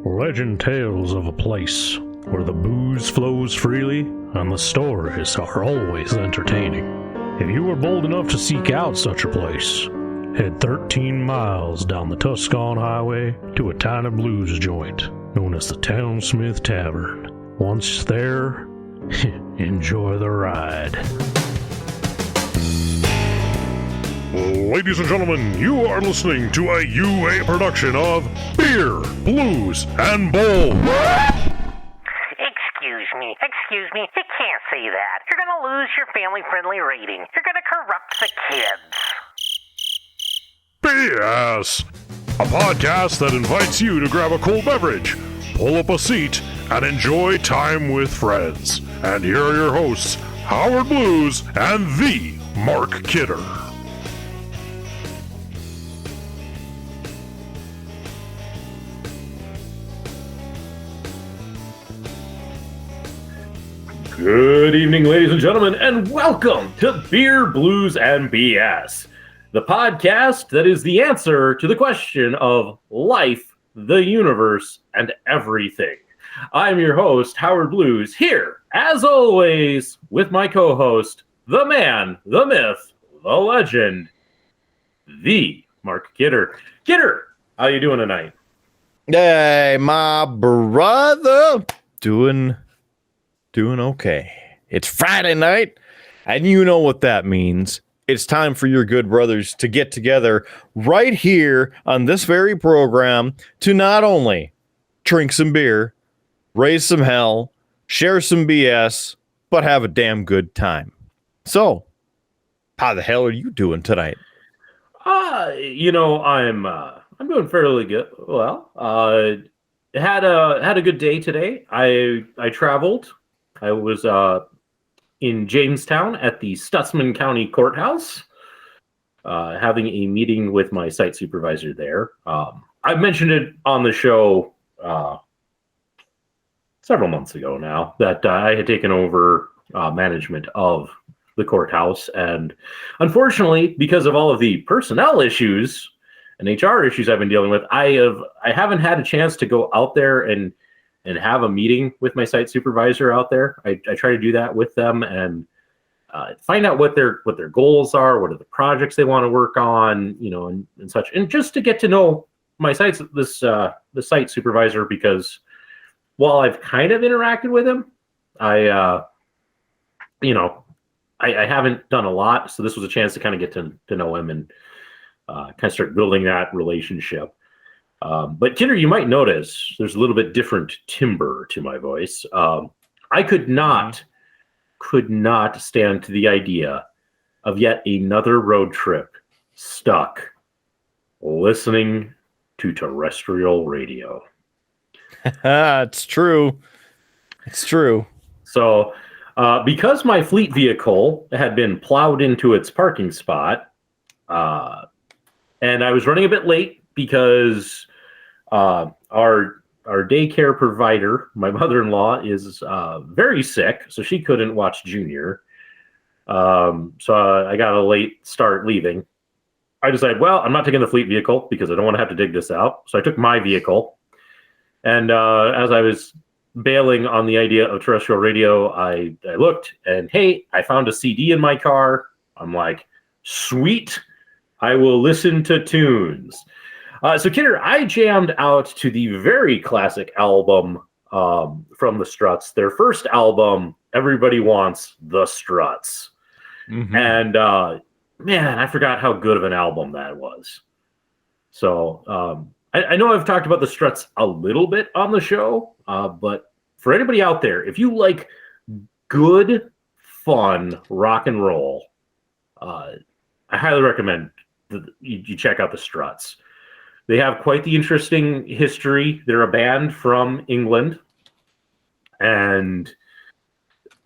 Legend tales of a place where the booze flows freely and the stories are always entertaining. If you are bold enough to seek out such a place, head 13 miles down the Tuscan Highway to a tiny blues joint known as the Townsmith Tavern. Once there, enjoy the ride. Ladies and gentlemen, you are listening to a UA production of Beer, Blues, and Bowl. Excuse me, you can't say that. You're gonna lose your family-friendly rating. You're gonna corrupt the kids. BS! A podcast that invites you to grab a cold beverage, pull up a seat, and enjoy time with friends. And here are your hosts, Howard Blues and the Mark Kidder. Good evening, ladies and gentlemen, and welcome to Beer, Blues, and BS, the podcast that is the answer to the question of life, the universe, and everything. I'm your host, Howard Blues, here, as always, with my co-host, the man, the myth, the legend, the Mark Kidder. Kidder, how you doing tonight? Hey, my brother. Doing okay. It's Friday night, and you know what that means. It's time for your good brothers to get together right here on this very program to not only drink some beer, raise some hell, share some BS, but have a damn good time. So, how the hell are you doing tonight? I'm doing fairly good. Well, had a good day today. I traveled. I was in Jamestown at the Stutsman County Courthouse, having a meeting with my site supervisor there. I mentioned it on the show several months ago now that I had taken over management of the courthouse, and unfortunately, because of all of the personnel issues and HR issues I've been dealing with, I haven't had a chance to go out there and have a meeting with my site supervisor out there. I try to do that with them and find out what their goals are, what are the projects they want to work on, and such, and just to get to know my the site supervisor, because while I've kind of interacted with him, I haven't done a lot. So this was a chance to kind of get to know him and kind of start building that relationship. But Kidder, you might notice there's a little bit different timbre to my voice. I could not stand to the idea of yet another road trip stuck listening to terrestrial radio. It's true. So, because my fleet vehicle had been plowed into its parking spot, and I was running a bit late because our daycare provider, my mother-in-law, is very sick, so she couldn't watch Junior. So I got a late start leaving. I decided, well, I'm not taking the fleet vehicle because I don't want to have to dig this out. So I took my vehicle. And as I was bailing on the idea of terrestrial radio, I looked and, hey, I found a CD in my car. I'm like, sweet, I will listen to tunes. So, Kidder, I jammed out to the very classic album from the Struts, their first album, Everybody Wants the Struts. Mm-hmm. And, man, I forgot how good of an album that was. So, I know I've talked about the Struts a little bit on the show, but for anybody out there, if you like good, fun rock and roll, I highly recommend you check out the Struts. They have quite the interesting history. They're a band from England, and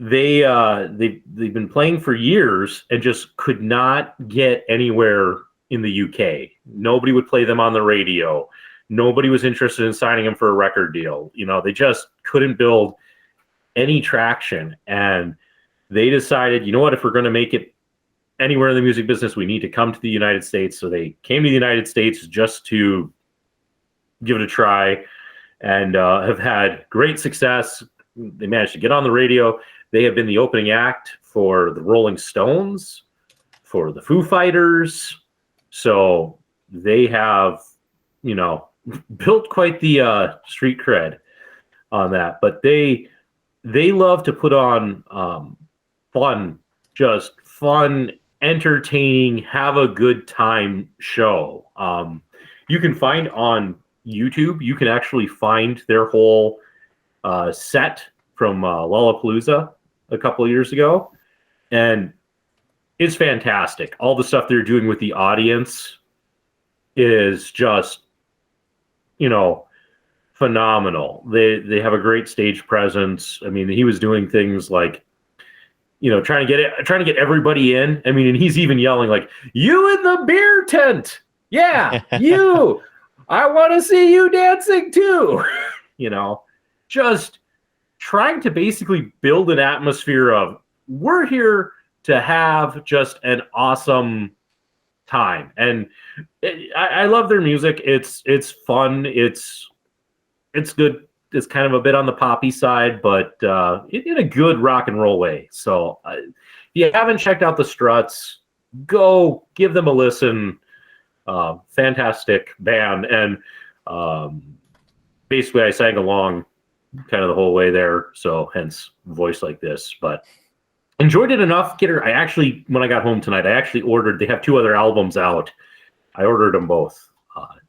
they've been playing for years and just could not get anywhere in the UK. Nobody would play them on the radio. Nobody was interested in signing them for a record deal. They just couldn't build any traction, and they decided, you know what, if we're going to make it anywhere in the music business, we need to come to the United States. So they came to the United States just to give it a try. and have had great success. They managed to get on the radio. They have been the opening act for the Rolling Stones, for the Foo Fighters. So they have, built quite the street cred on that. But they love to put on fun, entertaining, have a good time show. You can find on YouTube, you can actually find their whole set from Lollapalooza a couple of years ago. And it's fantastic. All the stuff they're doing with the audience is just, phenomenal. They have a great stage presence. I mean, he was doing things like, trying to get everybody in. I mean, and he's even yelling like, "You in the beer tent. Yeah, you. I want to see you dancing too." Just trying to basically build an atmosphere of, we're here to have just an awesome time. And I love their music. It's fun. It's good. It's kind of a bit on the poppy side, but in a good rock and roll way. So if you haven't checked out the Struts, go give them a listen. Fantastic band. And basically I sang along kind of the whole way there. So hence voice like this, but enjoyed it enough. Kidder, I actually, when I got home tonight, I actually ordered, they have 2 other albums out. I ordered them both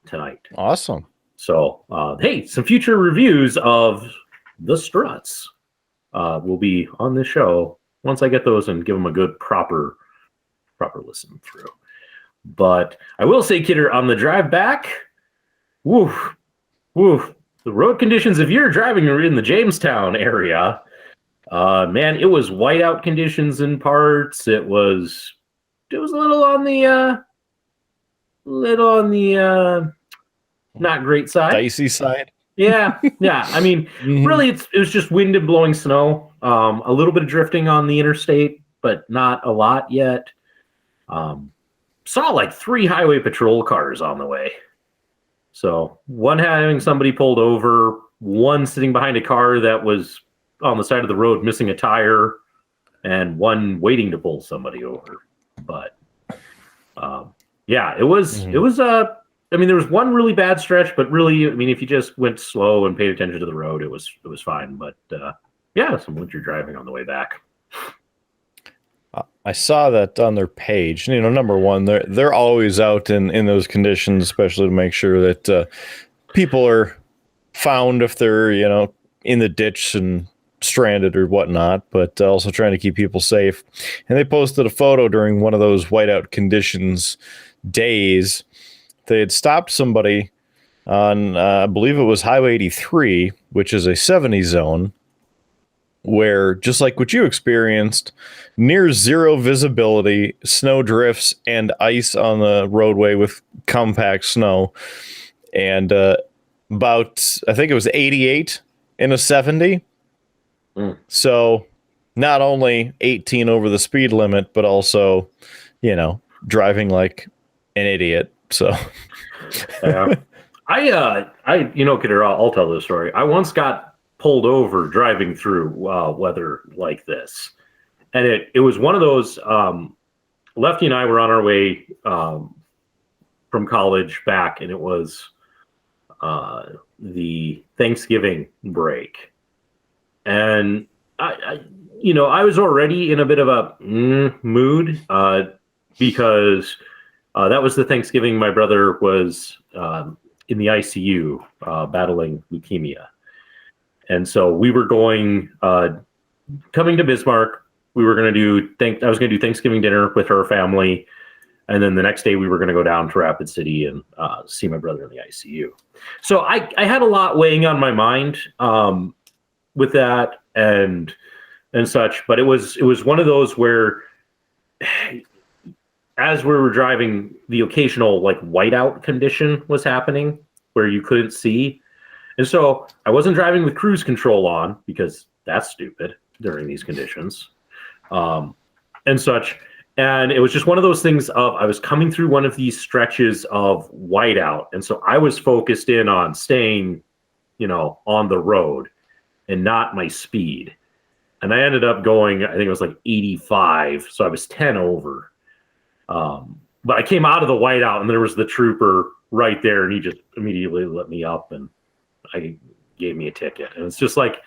tonight. Awesome. So, hey, some future reviews of the Struts will be on this show once I get those and give them a good, proper listen through. But I will say, Kidder, on the drive back, the road conditions, if you're driving in the Jamestown area, man, it was whiteout conditions in parts. It was a little on the not great side. Dicey side. Yeah. I mean, really, it was just wind and blowing snow. A little bit of drifting on the interstate, but not a lot yet. Saw like 3 highway patrol cars on the way. So one having somebody pulled over, one sitting behind a car that was on the side of the road missing a tire, and one waiting to pull somebody over. But it was I mean, there was one really bad stretch, but really, I mean, if you just went slow and paid attention to the road, it was fine. But some winter driving on the way back. I saw that on their page. Number one, they're always out in those conditions, especially to make sure that people are found if they're in the ditch and stranded or whatnot, but also trying to keep people safe. And they posted a photo during one of those whiteout conditions days. They had stopped somebody on, I believe it was Highway 83, which is a 70 zone, where, just like what you experienced, near zero visibility, snow drifts, and ice on the roadway with compact snow. And about, I think it was 88 in a 70. So not only 18 over the speed limit, but also, driving like an idiot. So Kidder, I'll tell this story. I once got pulled over driving through weather like this, and it was one of those. Lefty and I were on our way from college back, and it was the Thanksgiving break, and I was already in a bit of a mood because that was the Thanksgiving my brother was in the ICU battling leukemia. And so we were coming to Bismarck. We were going to I was going to do Thanksgiving dinner with her family. And then the next day we were going to go down to Rapid City and see my brother in the ICU. So I had a lot weighing on my mind with that and such. But it was one of those where, as we were driving, the occasional like whiteout condition was happening where you couldn't see. And so I wasn't driving with cruise control on because that's stupid during these conditions and such. And it was just one of those things of, I was coming through one of these stretches of whiteout. And so I was focused in on staying on the road and not my speed. And I ended up going, I think it was like 85. So I was 10 over. But I came out of the whiteout and there was the trooper right there. And he just immediately let me up and gave me a ticket. And it's just like,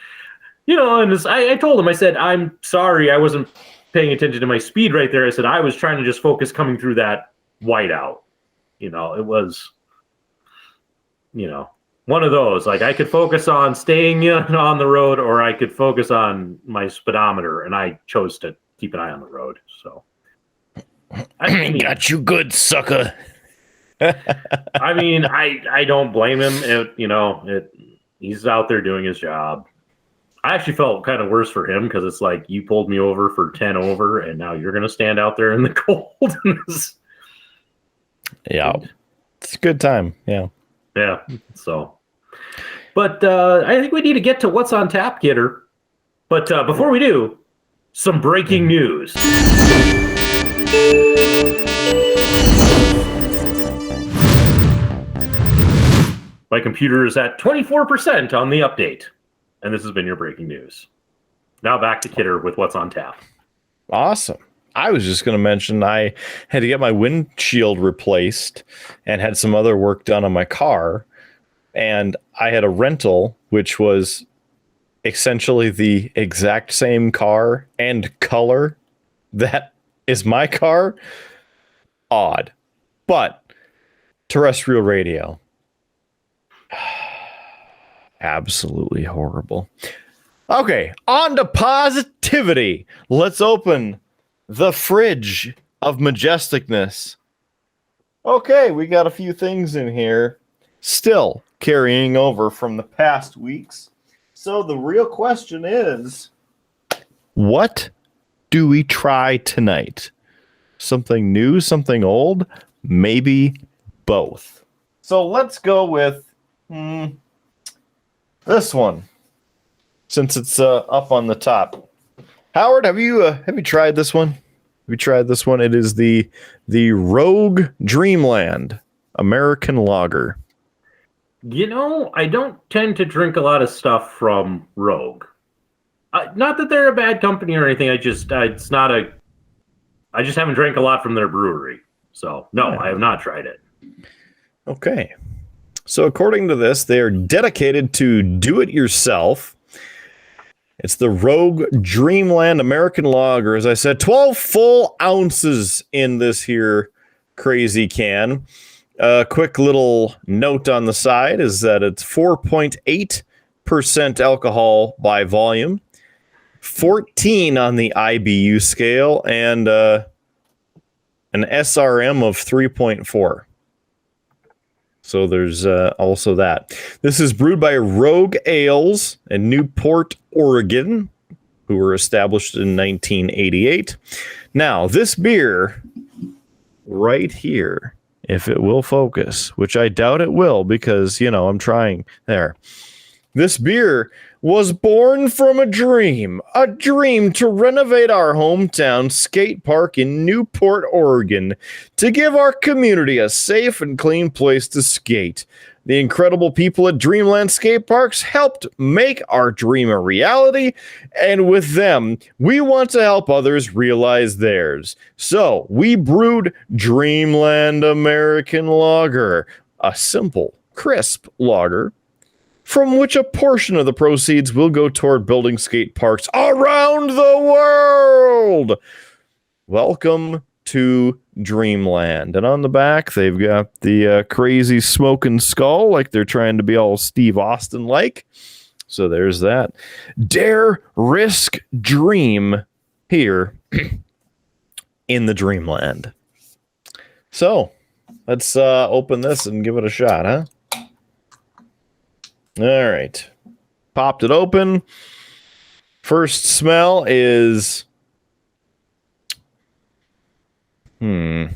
and I told him, I said, I'm sorry, I wasn't paying attention to my speed right there. I said, I was trying to just focus coming through that whiteout. It was, one of those, like I could focus on staying on the road or I could focus on my speedometer, and I chose to keep an eye on the road. So I got you good, sucker. I mean, I don't blame him. He's out there doing his job. I actually felt kind of worse for him because it's like you pulled me over for 10 over and now you're going to stand out there in the cold. Yeah. It's a good time. Yeah. Yeah. So, but I think we need to get to what's on tap, Kidder. But before we do, some breaking news. My computer is at 24% on the update. And this has been your breaking news. Now back to Kidder with what's on tap. Awesome. I was just going to mention I had to get my windshield replaced and had some other work done on my car. And I had a rental, which was essentially the exact same car and color that is my car. Odd. But terrestrial radio. Absolutely horrible. Okay, on to positivity. Let's open the fridge of majesticness. Okay, we got a few things in here still carrying over from the past weeks. So the real question is, what do we try tonight? Something new, something old, maybe both. So let's go with this one, since it's up on the top. Howard, have you tried this one? Have you tried this one? It is the Rogue Dreamland American Lager. I don't tend to drink a lot of stuff from Rogue. Not that they're a bad company or anything. I just haven't drank a lot from their brewery. So no, I have not tried it. Okay. So according to this, they are dedicated to do-it-yourself. It's the Rogue Dreamland American Lager. As I said, 12 full ounces in this here crazy can. A quick little note on the side is that it's 4.8% alcohol by volume, 14 on the IBU scale, and an SRM of 3.4. So there's also that. This is brewed by Rogue Ales in Newport, Oregon, who were established in 1988. Now, this beer right here, if it will focus, which I doubt it will because, I'm trying there. This beer was born from a dream to renovate our hometown skate park in Newport, Oregon, to give our community a safe and clean place to skate. The incredible people at Dreamland Skate Parks helped make our dream a reality, and with them, we want to help others realize theirs. So, we brewed Dreamland American Lager, a simple, crisp lager, from which a portion of the proceeds will go toward building skate parks around the world. Welcome to Dreamland. And on the back, they've got the crazy smoking skull, like they're trying to be all Steve Austin-like. So there's that. Dare, risk, dream here in the Dreamland. So let's open this and give it a shot, huh? All right. Popped it open. First smell is a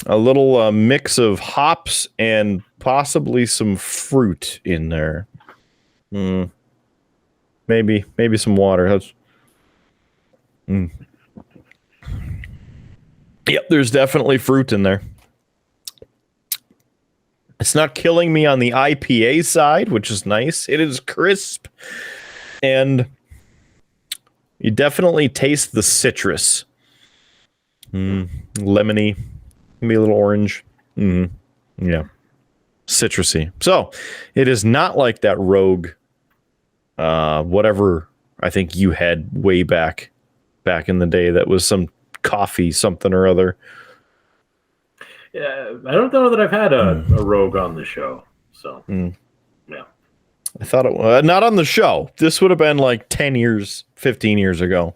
little mix of hops and possibly some fruit in there. Maybe some water. Yep, there's definitely fruit in there. It's not killing me on the IPA side, which is nice. It is crisp, and you definitely taste the citrus. Lemony, maybe a little orange. Yeah, citrusy. So it is not like that Rogue, whatever I think you had way back in the day. That was some coffee something or other. Yeah, I don't know that I've had a Rogue on the show. So, yeah. I thought it was not on the show. This would have been like 10 years, 15 years ago.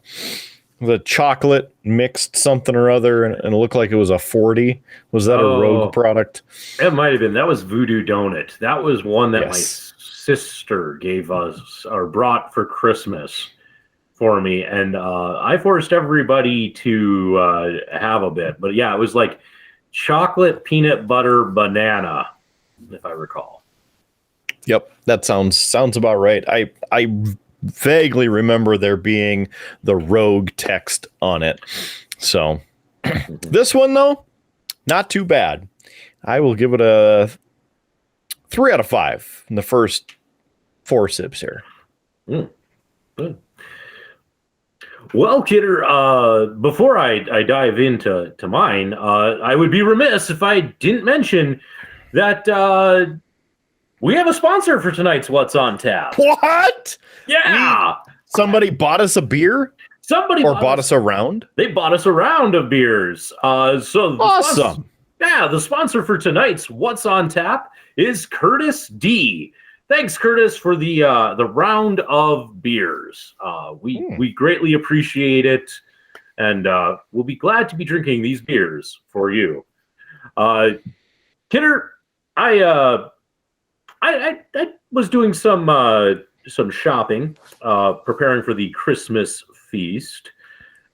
The chocolate mixed something or other, and it looked like it was a 40. Was that a Rogue product? It might have been. That was Voodoo Donut. That was one that my sister gave us or brought for Christmas for me, and I forced everybody to have a bit. But yeah, it was like chocolate, peanut butter, banana, if I recall. Yep, that sounds about right. I vaguely remember there being the Rogue text on it. So this one, though, not too bad. I will give it a 3 out of 5 in the first 4 sips here. Good. Well, Kidder, before I dive into mine, I would be remiss if I didn't mention that we have a sponsor for tonight's What's on Tap. What? Yeah. Somebody bought us a beer? Somebody bought us a round? They bought us a round of beers. Awesome. The sponsor for tonight's What's on Tap is Curtis D. Thanks, Curtis, for the round of beers. We greatly appreciate it, and we'll be glad to be drinking these beers for you. Kidder, I was doing some shopping, preparing for the Christmas feast,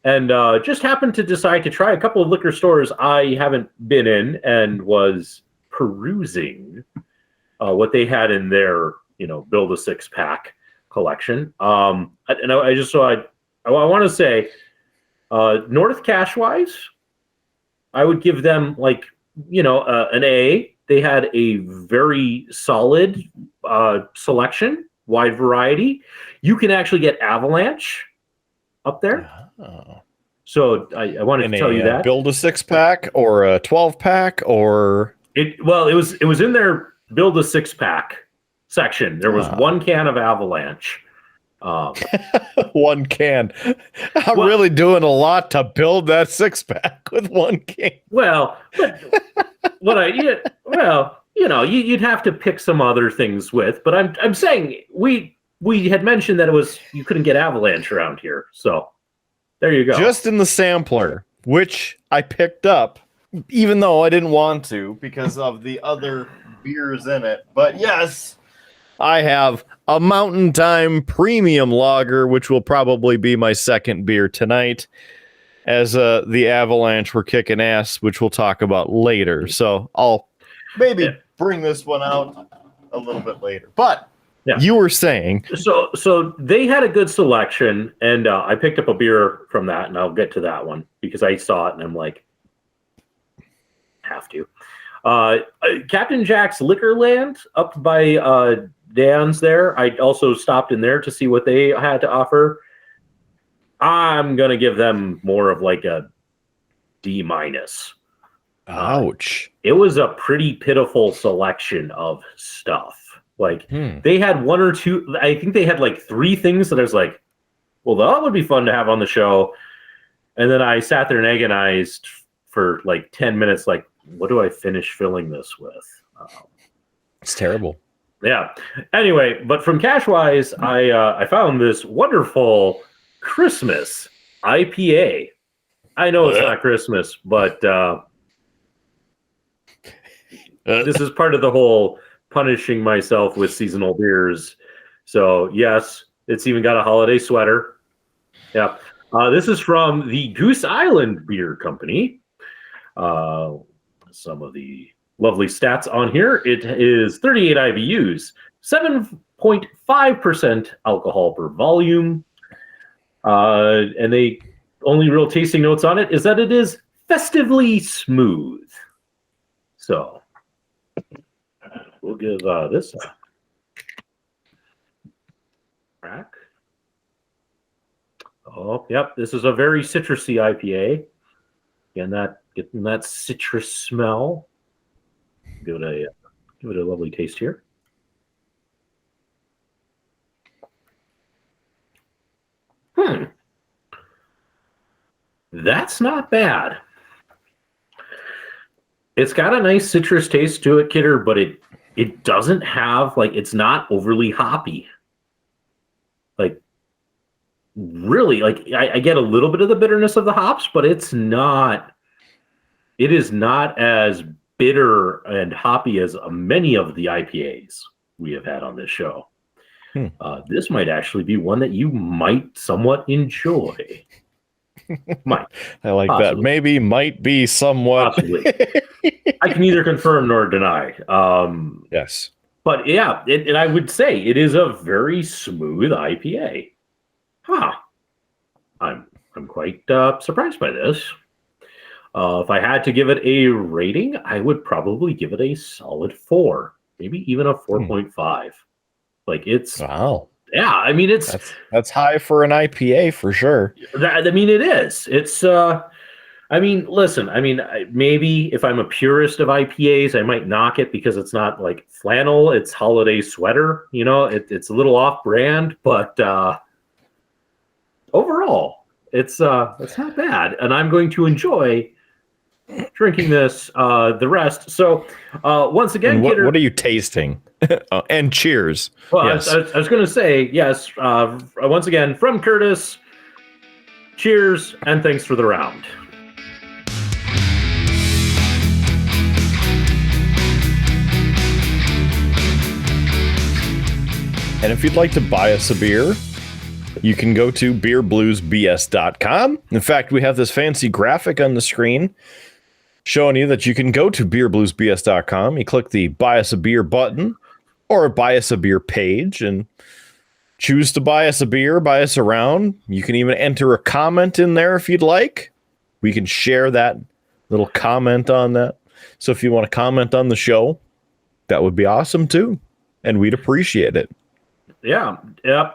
and just happened to decide to try a couple of liquor stores I haven't been in, and was perusing what they had in their, build a 6-pack collection. And I just I want to say, North Cashwise, I would give them an A. They had a very solid selection, wide variety. You can actually get Avalanche up there. Oh. So I wanted to tell you that. Build a 6-pack or a 12-pack or it was in their build a 6-pack section. There was one can of Avalanche. One can. I'm really doing a lot to build that 6-pack with one can. Well, you'd have to pick some other things with. But I'm saying we had mentioned that you couldn't get Avalanche around here. So there you go. Just in the sampler, which I picked up, even though I didn't want to because of the other beers in it. But yes, I have a Mountain Time Premium Lager, which will probably be my second beer tonight, as the Avalanche were kicking ass, which we'll talk about later. So I'll maybe bring this one out a little bit later. But you were saying. So they had a good selection, and I picked up a beer from that, and I'll get to that one because I saw it, and I'm like, have to. Captain Jack's Liquorland up by Dan's there. I also stopped in there to see what they had to offer. I'm going to give them more of like a D-. Ouch. It was a pretty pitiful selection of stuff. They had one or two, I think they had 3 things that I was like, well, that would be fun to have on the show. And then I sat there and agonized for 10 minutes, what do I finish filling this with? It's terrible. Yeah. Anyway, but from Cashwise, I found this wonderful Christmas IPA. I know it's not Christmas, but this is part of the whole punishing myself with seasonal beers. So yes, it's even got a holiday sweater. Yeah. This is from the Goose Island Beer Company. Some of the lovely stats on here. It is 38 IBUs, 7.5% alcohol per volume. And the only real tasting notes on it is that it is festively smooth. So we'll give this a crack. Oh, yep. This is a very citrusy IPA. Getting that citrus smell. Give it a lovely taste here. That's not bad. It's got a nice citrus taste to it, Kidder, but it doesn't have, like, it's not overly hoppy. Like, really, like, I get a little bit of the bitterness of the hops, but it is not as bitter and hoppy as many of the IPAs we have had on this show. This might actually be one that you might somewhat enjoy. Might. I like Possibly. that. Maybe, might be, somewhat. Possibly. I can neither confirm nor deny. Yes. But yeah, and I would say it is a very smooth IPA. I'm quite surprised by this. If I had to give it a rating, I would probably give it a solid 4, maybe even a 4.5. Like, it's wow. Yeah, I mean, that's high for an IPA for sure. I mean, it is. It's I mean, listen, I mean, maybe if I'm a purist of IPAs, I might knock it because it's not like flannel, it's holiday sweater, you know, it's a little off brand, but overall, it's not bad. And I'm going to enjoy drinking this the rest. So once again, what are you tasting? And cheers. Well, yes. I was going to say, yes, once again, from Curtis, cheers, and thanks for the round. And if you'd like to buy us a beer, you can go to beerbluesbs.com. In fact, we have this fancy graphic on the screen showing you that you can go to beerbluesbs.com. You click the Buy Us a Beer button or Buy Us a Beer page and choose to buy us a beer, buy us around. You can even enter a comment in there if you'd like. We can share that little comment on that. So if you want to comment on the show, that would be awesome too. And we'd appreciate it. Yeah.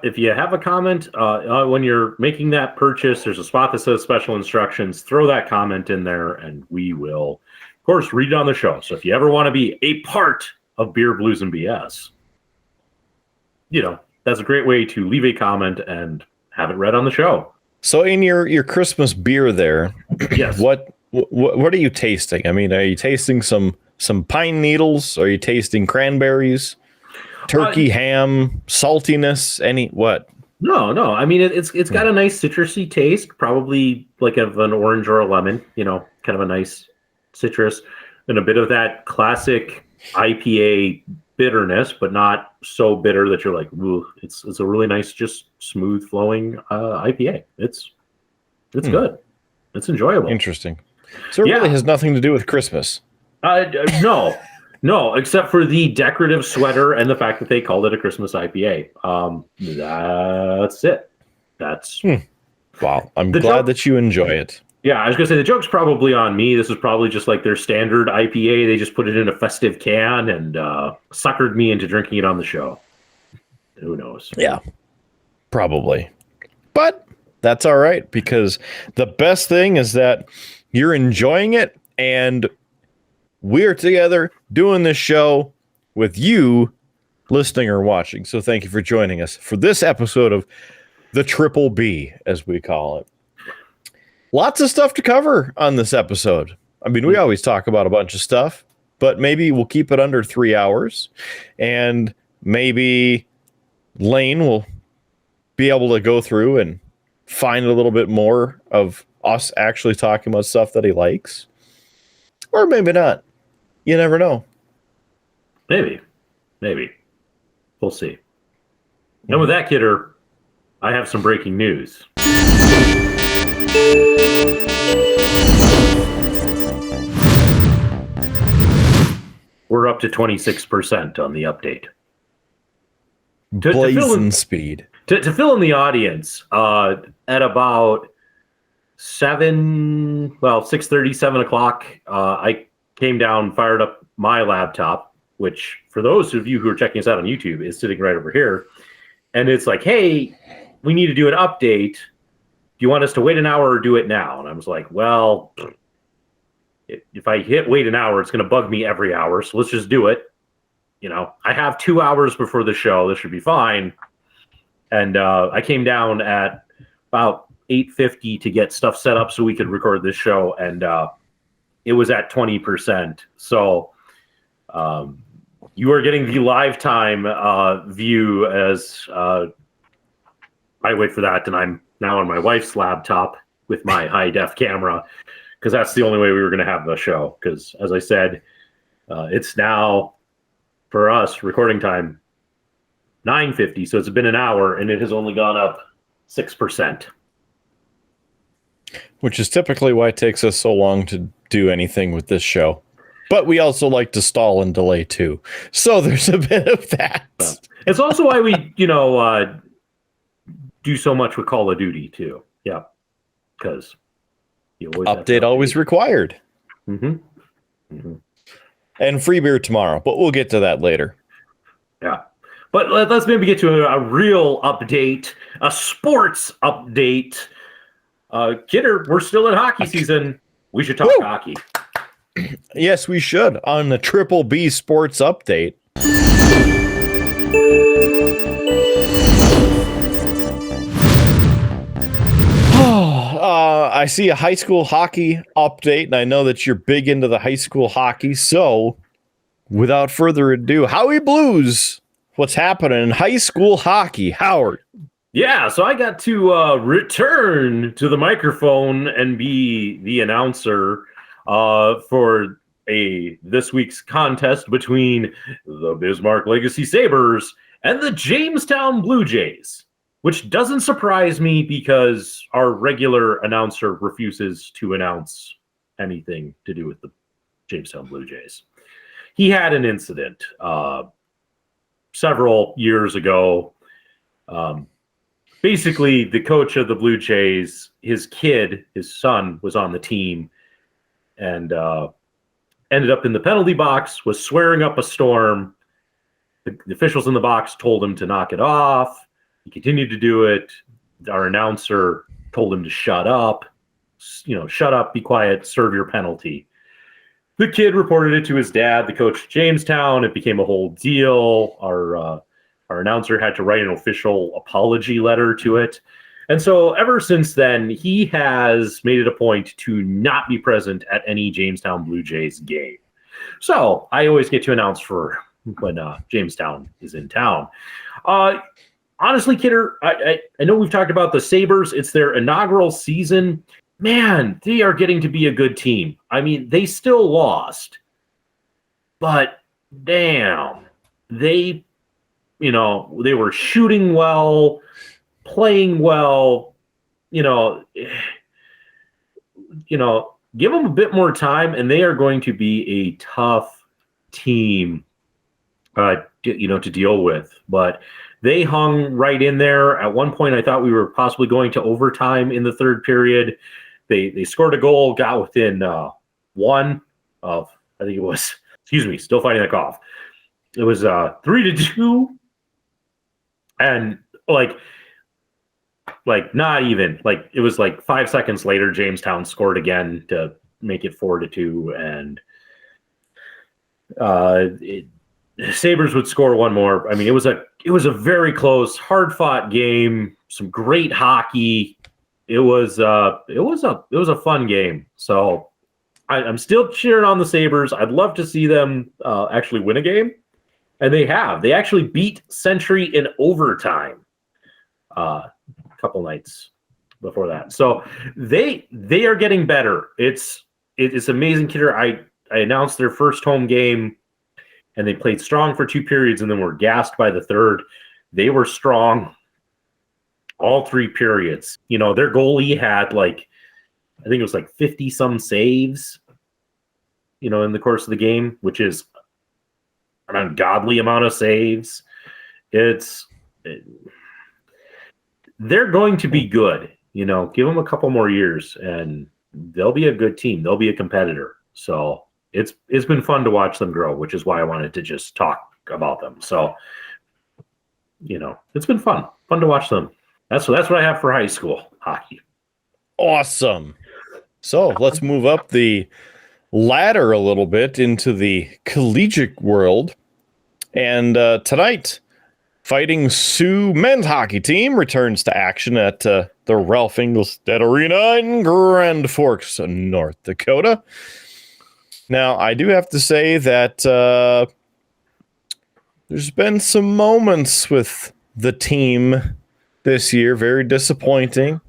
If you have a comment when you're making that purchase, there's a spot that says special instructions. Throw that comment in there and we will, of course, read it on the show. So if you ever want to be a part of Beer, Blues, and BS, you know, that's a great way to leave a comment and have it read on the show. So in your Christmas beer there, yes. What are you tasting? I mean, are you tasting some pine needles? Are you tasting cranberries? Turkey, ham, saltiness, what? No. I mean, it's got a nice citrusy taste, probably like of an orange or a lemon, you know, kind of a nice citrus and a bit of that classic IPA bitterness, but not so bitter that you're like, ooh, it's a really nice, just smooth flowing IPA. It's good. It's enjoyable. Interesting. So it really has nothing to do with Christmas. No, except for the decorative sweater and the fact that they called it a Christmas IPA. That's it. That's wow. I'm glad that you enjoy it. Yeah, I was gonna say the joke's probably on me. This is probably just like their standard IPA. They just put it in a festive can and suckered me into drinking it on the show. Who knows? Yeah, probably. But that's all right because the best thing is that you're enjoying it and we're together doing this show with you listening or watching. So thank you for joining us for this episode of the Triple B, as we call it. Lots of stuff to cover on this episode. I mean, we always talk about a bunch of stuff, but maybe we'll keep it under 3 hours. And maybe Lane will be able to go through and find a little bit more of us actually talking about stuff that he likes. Or maybe not. You never know. Maybe. We'll see. And with that, Kidder, I have some breaking news. We're up to 26% on the update. Blazing speed. To fill in the audience, at about 6:30, 7 o'clock, I came down, fired up my laptop, which for those of you who are checking us out on YouTube is sitting right over here. And it's like, hey, we need to do an update. Do you want us to wait an hour or do it now? And I was like, well, if I hit wait an hour, it's going to bug me every hour. So let's just do it. I have 2 hours before the show. This should be fine. And I came down at about 8:50 to get stuff set up so we could record this show. And it was at 20%. So you are getting the live time view as I wait for that. And I'm now on my wife's laptop with my high def camera, because that's the only way we were going to have the show. Because as I said, it's now for us recording time 9:50. So it's been an hour and it has only gone up 6%. Which is typically why it takes us so long to do anything with this show. But we also like to stall and delay too. So there's a bit of that. It's also why we, do so much with Call of Duty too. Yeah. Because you always update always required. Mm-hmm. Mm-hmm. And free beer tomorrow, but we'll get to that later. Yeah. But let's maybe get to a real update, a sports update. Kidder, we're still in hockey season. We should talk hockey. Yes, we should on the Triple B Sports Update. I see a high school hockey update, and I know that you're big into the high school hockey. So, without further ado, Howie Blues, what's happening in high school hockey? Howard. Yeah, so I got to return to the microphone and be the announcer for this week's contest between the Bismarck Legacy Sabres and the Jamestown Blue Jays, which doesn't surprise me because our regular announcer refuses to announce anything to do with the Jamestown Blue Jays. He had an incident several years ago. Basically, the coach of the Blue Jays, his son, was on the team and ended up in the penalty box, was swearing up a storm. The officials in the box told him to knock it off. He continued to do it. Our announcer told him to shut up. Shut up, be quiet, serve your penalty. The kid reported it to his dad, the coach of Jamestown. It became a whole deal. Our announcer had to write an official apology letter to it. And so ever since then, he has made it a point to not be present at any Jamestown Blue Jays game. So I always get to announce for when Jamestown is in town. Honestly, Kidder, I know we've talked about the Sabres. It's their inaugural season. Man, they are getting to be a good team. I mean, they still lost. But damn, they were shooting well, playing well, give them a bit more time and they are going to be a tough team, to deal with. But they hung right in there. At one point, I thought we were possibly going to overtime in the third period. They scored a goal, got within one of, I think it was, still fighting that cough. It was 3-2. And not even it was 5 seconds later, Jamestown scored again to make it 4-2. And Sabres would score one more. I mean, it was a very close, hard fought game, some great hockey. It was a fun game. So I'm still cheering on the Sabres. I'd love to see them actually win a game. And they have. They actually beat Century in overtime a couple nights before that. So they are getting better. It's amazing, Kidder. I announced their first home game, and they played strong for 2 periods and then were gassed by the third. They were strong all 3 periods. Their goalie had I think it was 50-some saves, in the course of the game, which is an ungodly amount of saves. They're going to be good. Give them a couple more years and they'll be a good team. They'll be a competitor. So it's been fun to watch them grow, which is why I wanted to just talk about them. So, it's been fun to watch them. That's what I have for high school hockey. Awesome. So let's move up the ladder a little bit into the collegiate world. And tonight, Fighting Sioux men's hockey team returns to action at the Ralph Engelstad Arena in Grand Forks, North Dakota. Now, I do have to say that there's been some moments with the team this year, very disappointing.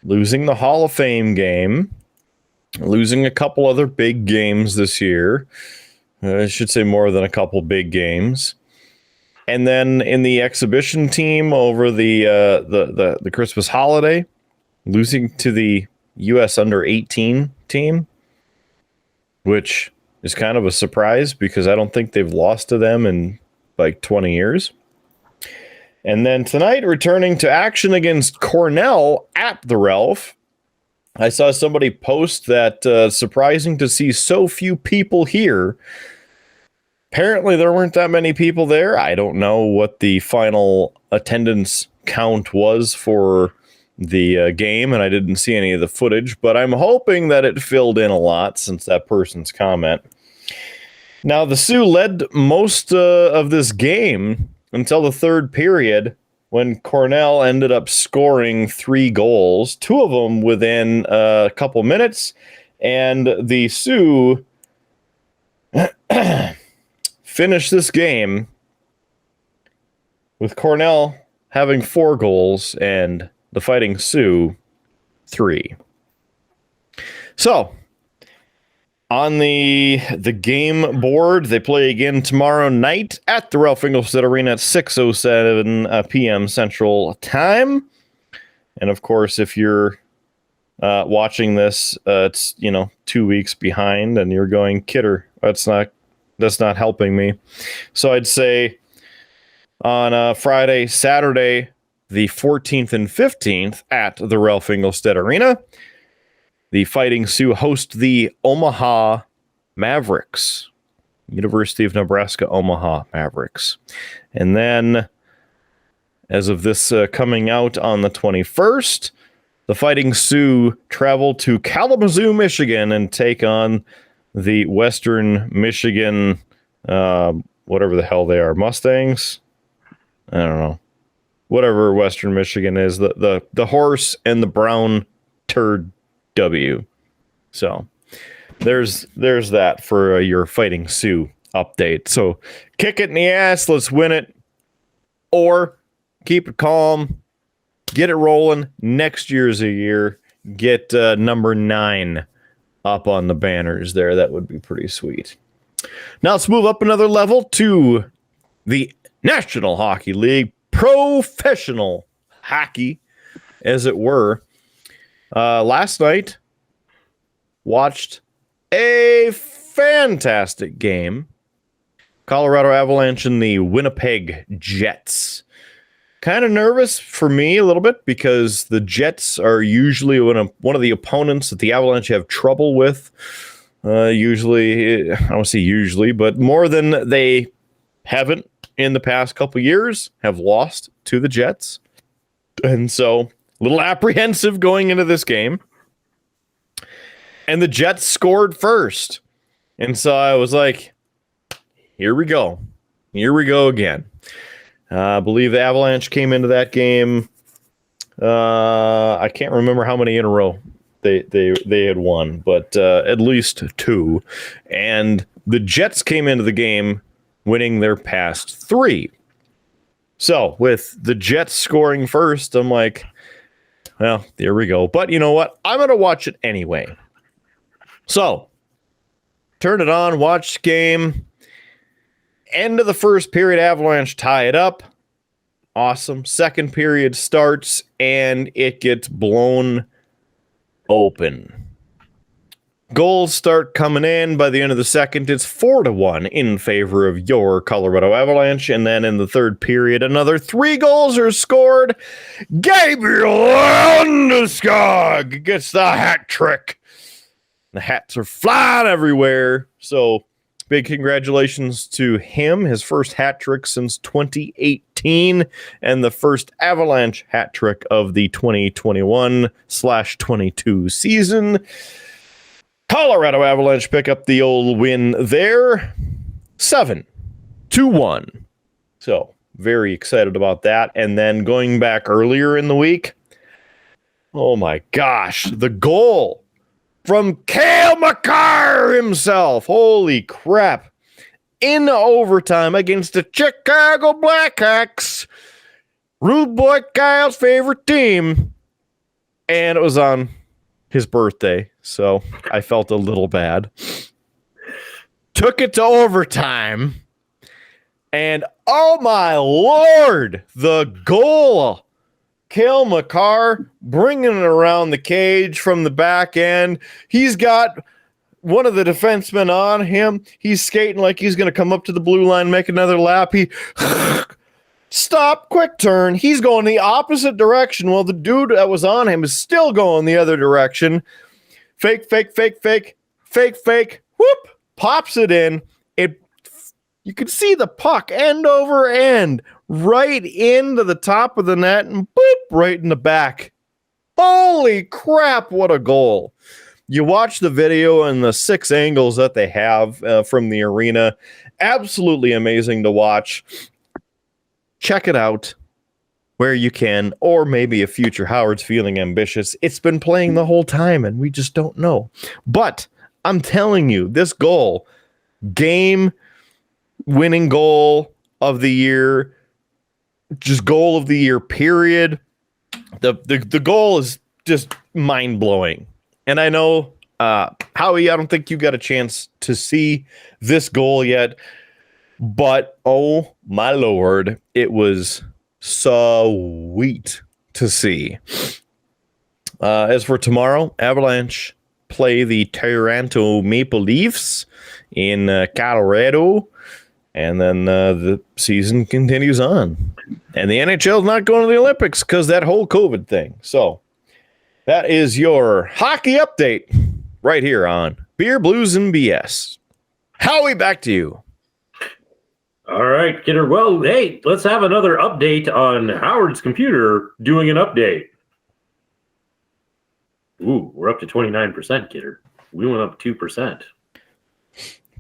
Losing the Hall of Fame game, losing a couple other big games this year. I should say more than a couple big games. And then in the exhibition team over the Christmas holiday, losing to the U.S. under-18 team, which is kind of a surprise because I don't think they've lost to them in like 20 years. And then tonight, returning to action against Cornell at the Ralph. I saw somebody post that surprising to see so few people here. Apparently, there weren't that many people there. I don't know what the final attendance count was for the game, and I didn't see any of the footage, but I'm hoping that it filled in a lot since that person's comment. Now, the Sioux led most of this game until the third period, when Cornell ended up scoring 3 goals, 2 of them within a couple minutes, and the Sioux finished this game with Cornell having 4 goals and the Fighting Sioux 3. So, on the game board, they play again tomorrow night at the Ralph Engelstad Arena at 6:07 p.m. Central Time. And of course, if you're watching this, it's 2 weeks behind, and you're going, Kidder, that's not helping me. So I'd say on Friday, Saturday, the 14th and 15th at the Ralph Engelstad Arena, the Fighting Sioux host the Omaha Mavericks, University of Nebraska Omaha Mavericks. And then, as of this coming out on the 21st, the Fighting Sioux travel to Kalamazoo, Michigan, and take on the Western Michigan, whatever the hell they are, Mustangs? I don't know. Whatever Western Michigan is, the horse and the brown turd W. So there's that for your Fighting Sioux update. So kick it in the ass, let's win it, or keep it calm, get it rolling. Next year's a year. Get number 9 up on the banners there. That would be pretty sweet. Now let's move up another level to the National Hockey League, professional hockey, as it were. Last night, watched a fantastic game. Colorado Avalanche and the Winnipeg Jets. Kind of nervous for me a little bit because the Jets are usually one of the opponents that the Avalanche have trouble with. Usually, I don't say usually, but more than they haven't in the past couple years, have lost to the Jets. And so, a little apprehensive going into this game. And the Jets scored first. And so I was like, here we go. Here we go again. I believe the Avalanche came into that game. I can't remember how many in a row they had won, but at least 2. And the Jets came into the game winning their past 3. So with the Jets scoring first, I'm like, well, there we go. But you know what? I'm going to watch it anyway. So turn it on, watch the game. End of the first period, Avalanche tie it up. Awesome. Second period starts, and it gets blown open. Goals start coming in. By the end of the second, it's 4-1 in favor of your Colorado Avalanche. And then in the third period, another 3 goals are scored. Gabriel Landeskog gets the hat trick. The hats are flying everywhere. So big congratulations to him. His first hat trick since 2018 and the first Avalanche hat trick of the 2021/22 season. Colorado Avalanche pick up the old win there. 7-1. So very excited about that. And then going back earlier in the week, oh my gosh, the goal from Cale Makar himself. Holy crap. In overtime against the Chicago Blackhawks. Rude Boy Kyle's favorite team. And it was on his birthday, so I felt a little bad. Took it to overtime. And oh my Lord, the goal. Cale Makar bringing it around the cage from the back end. He's got one of the defensemen on him. He's skating like he's going to come up to the blue line, make another lap. He stop, quick turn. He's going the opposite direction. Well, the dude that was on him is still going the other direction. Fake, fake, fake, fake, fake, fake. Whoop, pops it in. You can see the puck end over end right into the top of the net and boop, right in the back. Holy crap, what a goal. You watch the video and the 6 angles that they have from the arena. Absolutely amazing to watch. Check it out where you can, or maybe if future Howard's feeling ambitious. It's been playing the whole time and we just don't know. But I'm telling you, this goal, game winning goal of the year, just goal of the year, period. The goal is just mind-blowing. And I know, Howie, I don't think you got a chance to see this goal yet, but oh my Lord, it was sweet to see. As for tomorrow, Avalanche play the Toronto Maple Leafs in Colorado. And then the season continues on. And the NHL is not going to the Olympics because that whole COVID thing. So that is your hockey update right here on Beer, Blues, and BS. Howie, back to you. All right, Kidder. Well, hey, let's have another update on Howard's computer doing an update. Ooh, we're up to 29%, Kidder. We went up 2%.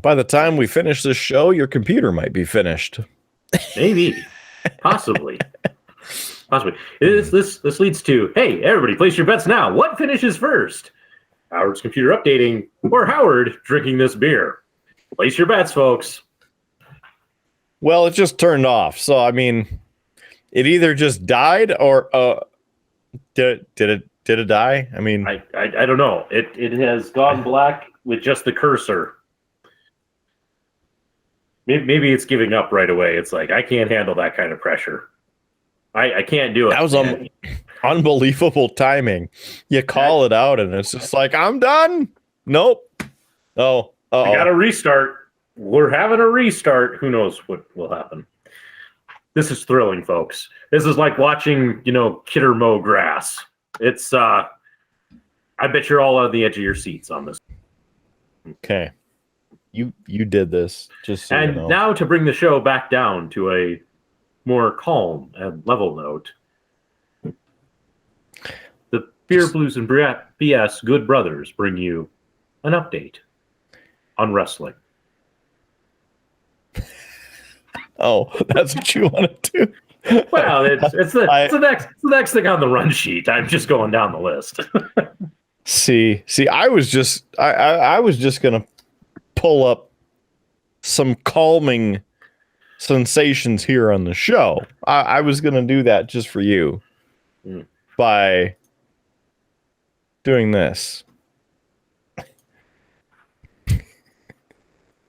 By the time we finish this show, your computer might be finished. Maybe. Possibly. This leads to, hey, everybody, place your bets now. What finishes first? Howard's computer updating or Howard drinking this beer? Place your bets, folks. Well, it just turned off. So, I mean, it either just died or did it die? I mean, I don't know. It has gone black with just the cursor. Maybe it's giving up right away. It's like, I can't handle that kind of pressure. I can't do it. That was unbelievable timing. You call it out, and it's just like, I'm done. Nope. Oh, I got to restart. We're having a restart. Who knows what will happen? This is thrilling, folks. This is like watching, Kidder mow grass. It's, I bet you're all on the edge of your seats on this. Okay. You did this, just so and you know. Now to bring the show back down to a more calm and level note, the Beer, Blues, and BS Good Brothers bring you an update on wrestling. Oh, that's what you want to do? Well, it's the next thing on the run sheet. I'm just going down the list. See, I was just gonna pull up some calming sensations here on the show. I was gonna do that just for you by doing this.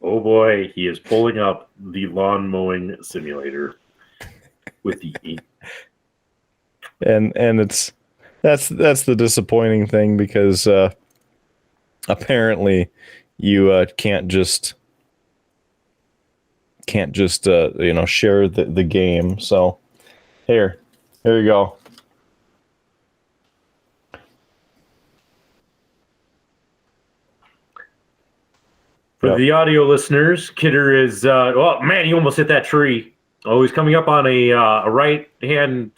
Oh boy, he is pulling up the Lawn Mowing Simulator with the E. And that's the disappointing thing, because apparently you can't just share the game. So here you go. For the audio listeners, Kidder is, oh man, he almost hit that tree. Oh, he's coming up on a right hand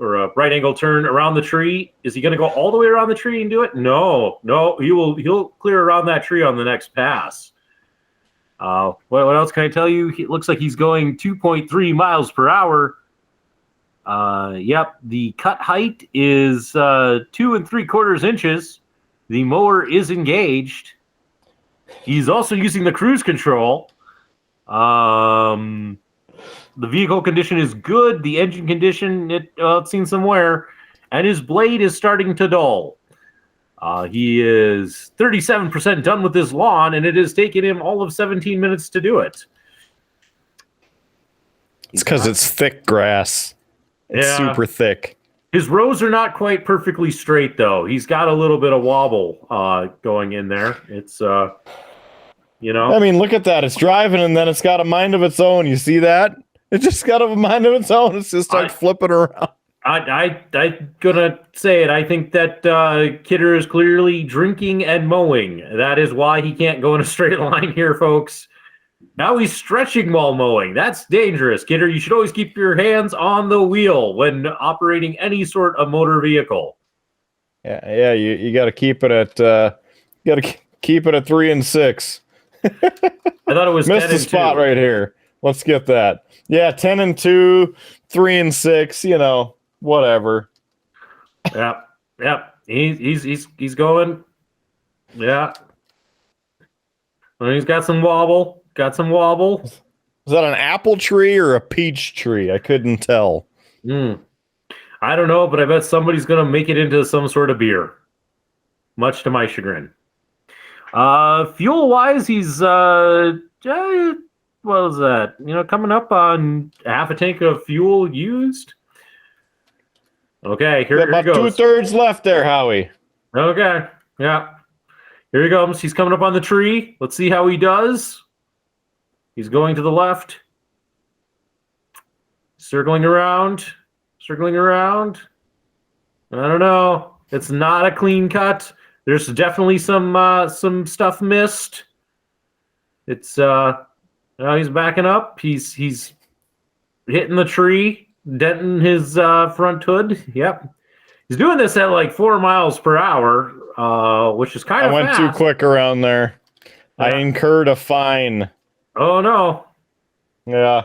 or a right angle turn around the tree. Is he going to go all the way around the tree and do it? No, he'll clear around that tree on the next pass. What else can I tell you? It looks like he's going 2.3 miles per hour. Yep, the cut height is 2 3/4 inches. The mower is engaged. He's also using the cruise control. The vehicle condition is good. The engine condition, it's seen some wear. And his blade is starting to dull. He is 37% done with this lawn, and it has taken him all of 17 minutes to do it. It's because it's thick grass. It's super thick. His rows are not quite perfectly straight, though. He's got a little bit of wobble going in there. It's, I mean, look at that. It's driving, and then it's got a mind of its own. You see that? It just got a mind of its own. It's just like flipping around. I'm gonna say it. I think that Kidder is clearly drinking and mowing. That is why he can't go in a straight line here, folks. Now he's stretching while mowing. That's dangerous, Kidder. You should always keep your hands on the wheel when operating any sort of motor vehicle. Yeah. You got to keep it at 3 and 6. I thought it was missed 10 the and spot 2. right here. Let's get that. Yeah, 10 and 2, 3 and 6. Whatever. Yeah. He's going. Yeah. He's got some wobble. Is that an apple tree or a peach tree? I couldn't tell. I don't know, but I bet somebody's going to make it into some sort of beer. Much to my chagrin. Fuel-wise, he's, what was that? Coming up on half a tank of fuel used. Okay, here about he goes. 2/3 left there, Howie. Okay, yeah. Here he comes. He's coming up on the tree. Let's see how he does. He's going to the left. Circling around. I don't know. It's not a clean cut. There's definitely some stuff missed. It's now he's backing up. He's hitting the tree, denting his front hood. Yep. He's doing this at like 4 miles per hour, which is kind of fast. I went too quick around there. Yeah. I incurred a fine. Oh, no. Yeah.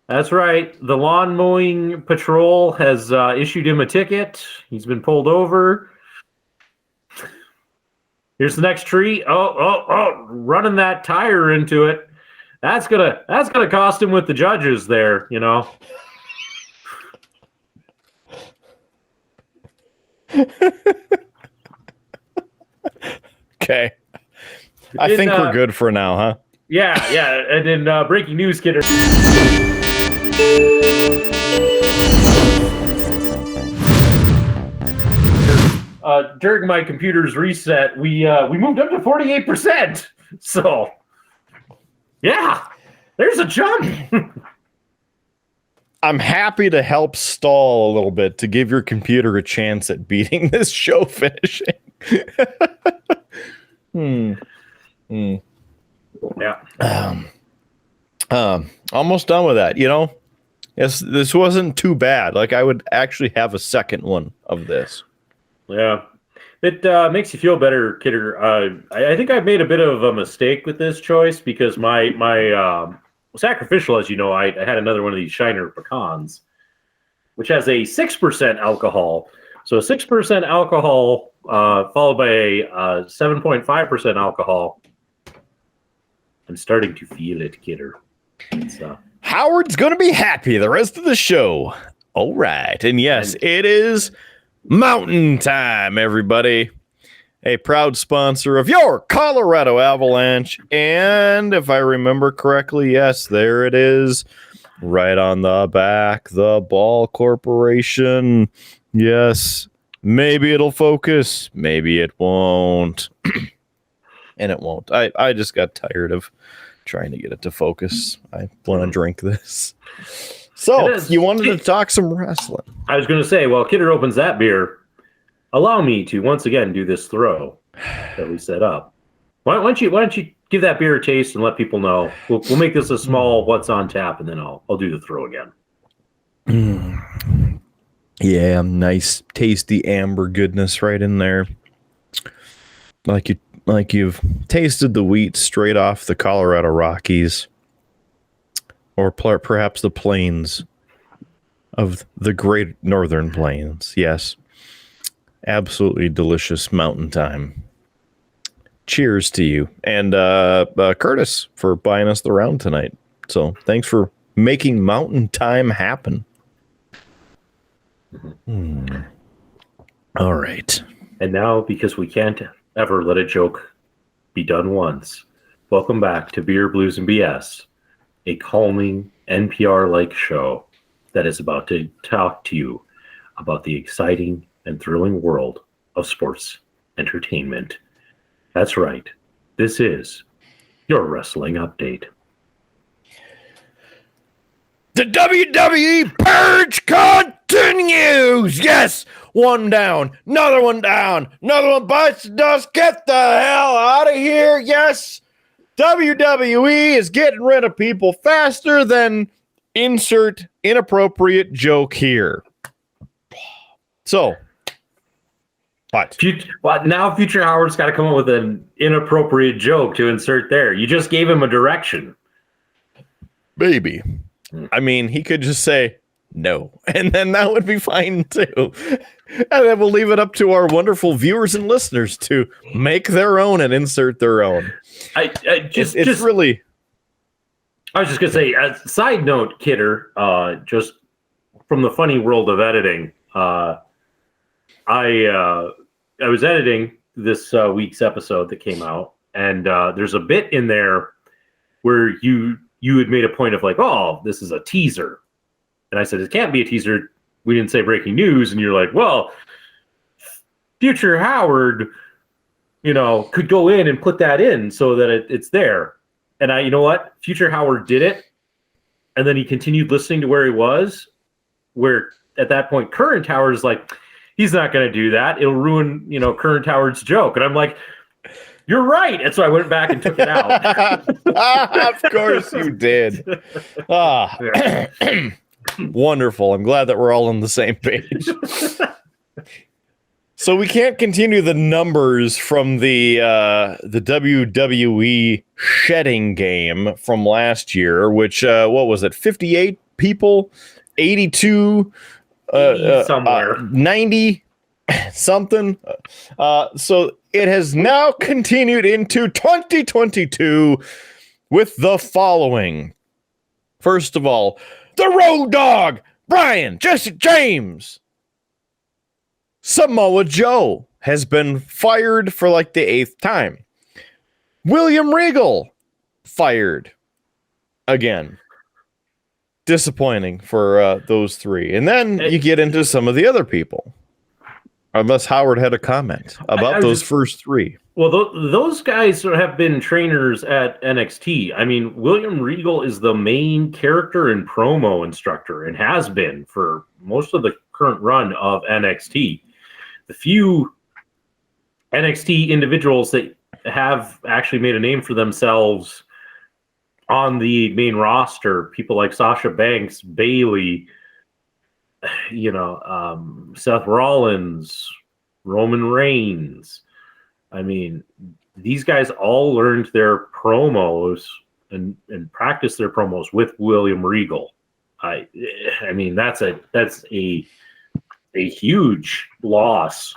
That's right. The Lawn Mowing Patrol has issued him a ticket. He's been pulled over. Here's the next tree. Oh, running that tire into it. That's gonna cost him with the judges there, Okay. I think we're good for now, huh? Yeah. And in breaking news, Kidder. During my computer's reset, we moved up to 48%. So, yeah, there's a jump. I'm happy to help stall a little bit to give your computer a chance at beating this show finishing. Yeah. Almost done with that. Yes, this wasn't too bad. Like I would actually have a second one of this. Yeah. It makes you feel better, Kidder. I think I've made a bit of a mistake with this choice because my sacrificial, as you know, I had another one of these Shiner pecans, which has a 6% alcohol. So 6% alcohol followed by a 7.5% alcohol. I'm starting to feel it, Kidder. Howard's going to be happy the rest of the show. All right. And yes, it is Mountain Time, everybody. A proud sponsor of your Colorado Avalanche. And if I remember correctly, yes, there it is. Right on the back, the Ball Corporation. Yes, maybe it'll focus. Maybe it won't. And it won't. I just got tired of trying to get it to focus. I want to drink this. So, you wanted to talk some wrestling. I was going to say, while Kidder opens that beer, allow me to once again do this throw that we set up. Why don't you give that beer a taste and let people know. We'll make this a small what's on tap, and then I'll do the throw again. Yeah, nice, tasty amber goodness right in there. Like you've tasted the wheat straight off the Colorado Rockies, or perhaps the plains of the Great Northern Plains. Yes, absolutely delicious mountain time. Cheers to you, and Curtis, for buying us the round tonight. So thanks for making mountain time happen. All right. And now, because we can't ever let a joke be done once, welcome back to Beer, Blues, and BS, a calming NPR-like show that is about to talk to you about the exciting and thrilling world of sports entertainment. That's right. This is your wrestling update. The WWE Purge Continues! Yes! One down, another one bites the dust. Get the hell out of here! Yes! WWE is getting rid of people faster than insert inappropriate joke here. So, what? Now Future Howard's got to come up with an inappropriate joke to insert there. You just gave him a direction. Maybe. I mean, he could just say no, and then that would be fine too. And then we'll leave it up to our wonderful viewers and listeners to make their own and insert their own. It's really. I was just gonna say, side note, Kidder, just from the funny world of editing, I was editing this week's episode that came out, and there's a bit in there where you had made a point of like, oh, this is a teaser. And I said, it can't be a teaser. We didn't say breaking news. And you're like, well, Future Howard, could go in and put that in so that it's there. And you know what? Future Howard did it. And then he continued listening to where he was, where at that point, Current Howard is like, he's not going to do that. It'll ruin, Current Howard's joke. And I'm like, you're right. And so I went back and took it out. Of course you did. Wonderful. I'm glad that we're all on the same page. So we can't continue the numbers from the WWE shedding game from last year, which, what was it? 58 people, 82, somewhere. 90 something. So it has now continued into 2022 with the following. First of all, the Road Dogg, Brian, Jesse James. Samoa Joe has been fired for like the 8th time. William Regal fired again. Disappointing for those three. And then you get into some of the other people. Unless Howard had a comment about those first three. Well, those guys have been trainers at NXT. I mean, William Regal is the main character and promo instructor and has been for most of the current run of NXT. The few NXT individuals that have actually made a name for themselves on the main roster, people like Sasha Banks, Bayley, Seth Rollins, Roman Reigns. I mean, these guys all learned their promos and practiced their promos with William Regal. I mean, that's a huge loss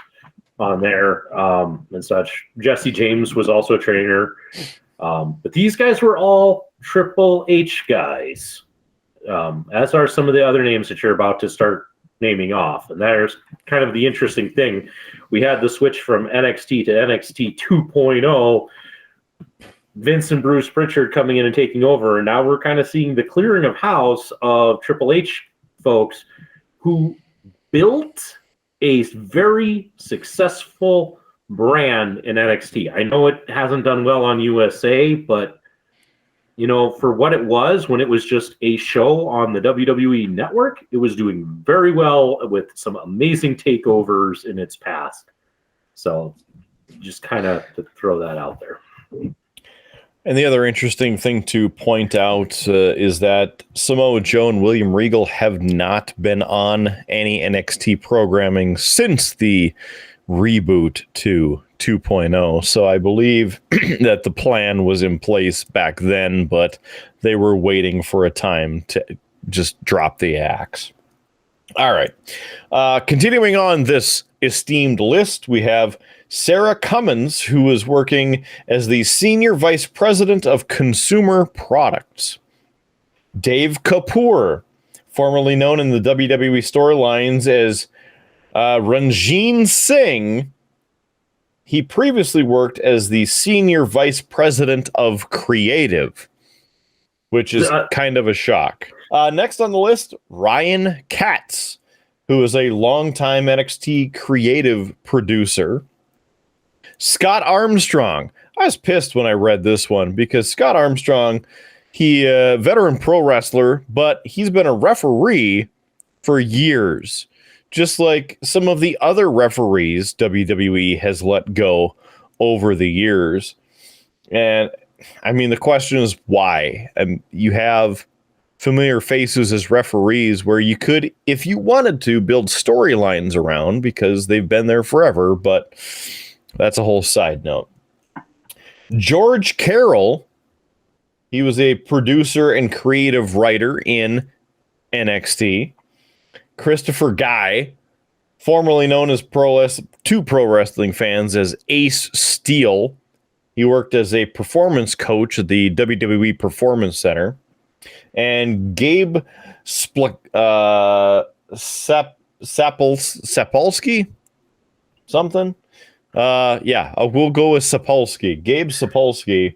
on there and such. Jesse James was also a trainer, but these guys were all Triple H guys. As are some of the other names that you're about to start naming off. And there's kind of the interesting thing. We had the switch from NXT to NXT 2.0, Vince and Bruce Pritchard coming in and taking over. And now we're kind of seeing the clearing of house of Triple H folks who built a very successful brand in NXT. I know it hasn't done well on USA, but for what it was when it was just a show on the WWE network, it was doing very well with some amazing takeovers in its past. So just kind of to throw that out there. And the other interesting thing to point out is that Samoa Joe and William Regal have not been on any NXT programming since the reboot to 2.0. So I believe that the plan was in place back then, but they were waiting for a time to just drop the axe. All right. Continuing on this esteemed list, we have Sarah Cummins, who is working as the Senior Vice President of Consumer Products. Dave Kapoor, formerly known in the WWE storylines as Ranjin Singh, he previously worked as the Senior Vice President of Creative, which is kind of a shock. Next on the list, Ryan Katz, who is a longtime NXT creative producer. Scott Armstrong. I was pissed when I read this one because Scott Armstrong, he veteran pro wrestler, but he's been a referee for years. Just like some of the other referees WWE has let go over the years. And I mean, the question is why? You have familiar faces as referees where you could, if you wanted to, build storylines around because they've been there forever, but that's a whole side note. George Carroll, he was a producer and creative writer in NXT. Christopher Guy, formerly known as to pro wrestling fans as Ace Steel. He worked as a performance coach at the WWE Performance Center. And Gabe Sapolsky? Something? We'll go with Sapolsky. Gabe Sapolsky.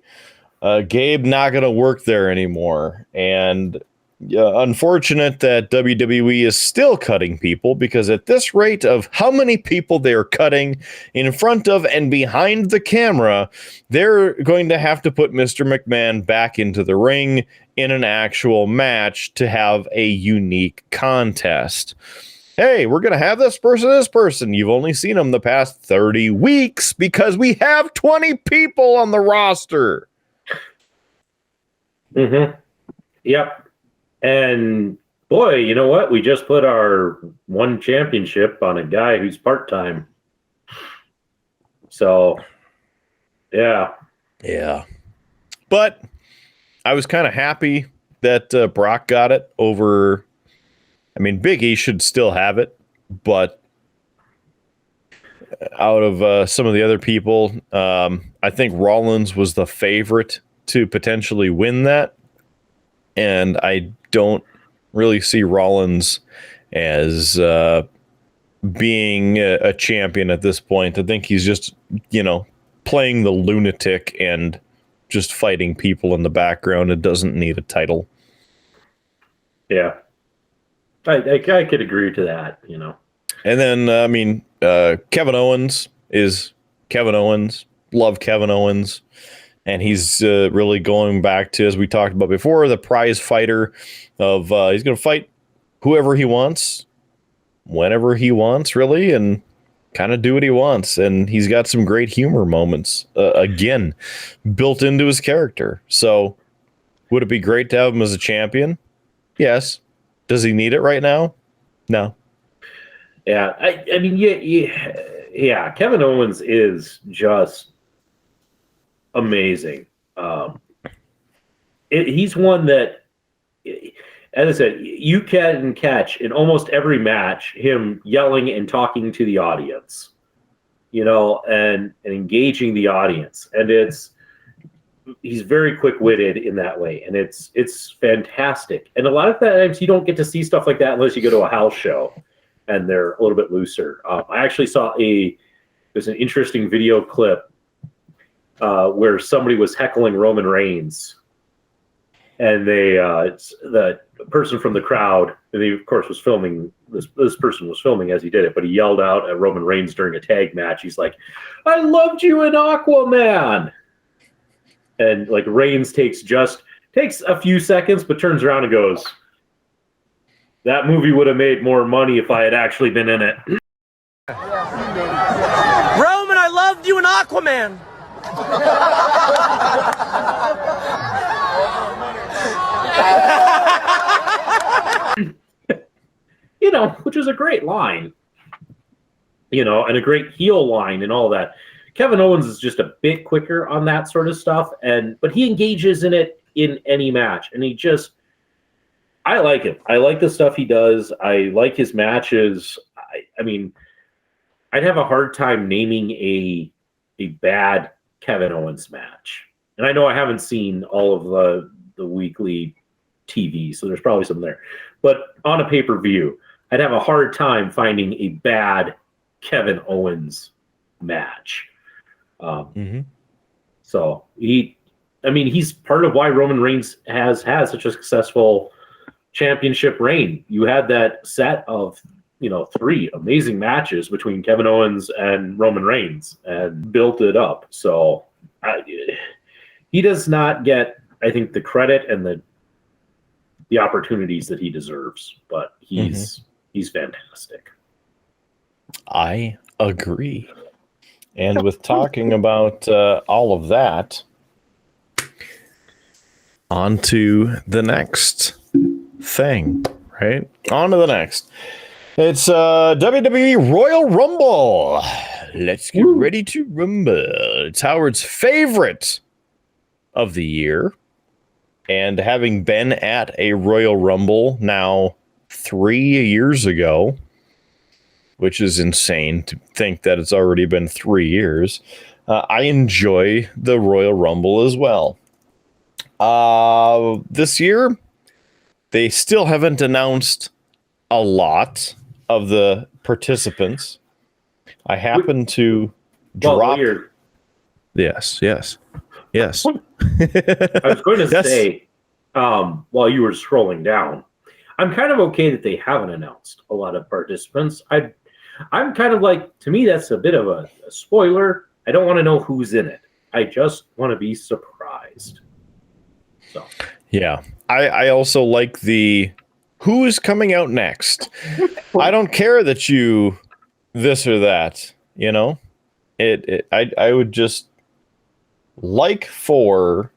Gabe not going to work there anymore. And unfortunate that WWE is still cutting people, because at this rate of how many people they're cutting in front of and behind the camera, they're going to have to put Mr. McMahon back into the ring in an actual match to have a unique contest. Hey, we're going to have this person. You've only seen them the past 30 weeks because we have 20 people on the roster. Mm-hmm. Yep. And boy, you know what? We just put our one championship on a guy who's part-time. So, yeah. Yeah. But I was kind of happy that Brock got it over. I mean, Big E should still have it, but out of some of the other people, I think Rollins was the favorite to potentially win that. And I don't really see Rollins as being a champion at this point. I think he's just, playing the lunatic and just fighting people in the background. It doesn't need a title. Yeah. I could agree to that, And then, Kevin Owens is Kevin Owens. Love Kevin Owens. And he's really going back to, as we talked about before, the prize fighter of he's going to fight whoever he wants, whenever he wants, really, and kind of do what he wants. And he's got some great humor moments, again, built into his character. So would it be great to have him as a champion? Yes. Does he need it right now? No. Yeah. I mean, yeah. Kevin Owens is just amazing. He's one that, as I said, you can catch in almost every match him yelling and talking to the audience, and engaging the audience. And he's very quick-witted in that way, and it's fantastic. And a lot of times you don't get to see stuff like that unless you go to a house show, and they're a little bit looser. I actually saw there's an interesting video clip where somebody was heckling Roman Reigns, and the person from the crowd, and he of course was filming, this person was filming as he did it, but he yelled out at Roman Reigns during a tag match. He's like, "I loved you in Aquaman." And like Reigns takes a few seconds, but turns around and goes, "That movie would have made more money if I had actually been in it." Roman, I loved you in Aquaman. You know, which is a great line. You know, and a great heel line and all that. Kevin Owens is just a bit quicker on that sort of stuff, but he engages in it in any match, and I like him. I like the stuff he does. I like his matches. I mean, I'd have a hard time naming a bad Kevin Owens match, and I know I haven't seen all of the weekly TV, so there's probably some there, but on a pay-per-view, I'd have a hard time finding a bad Kevin Owens match. So he's part of why Roman Reigns has had such a successful championship reign. You had that set of 3 amazing matches between Kevin Owens and Roman Reigns and built it up. So he does not get, I think, the credit and the opportunities that he deserves, but he's fantastic. I agree. And with talking about all of that, on to the next thing, right? On to the next. It's WWE Royal Rumble. Let's get ready to rumble. It's Howard's favorite of the year. And having been at a Royal Rumble now 3 years ago, which is insane to think that it's already been 3 years, I enjoy the Royal Rumble as well. This year, they still haven't announced a lot of the participants. I happen to drop... Yes. I was going to say, while you were scrolling down, I'm kind of okay that they haven't announced a lot of participants. I'm kind of like, to me, that's a bit of a spoiler. I don't want to know who's in it. I just want to be surprised. So, yeah, I also like the who's coming out next. I don't care that you this or that, I would just like for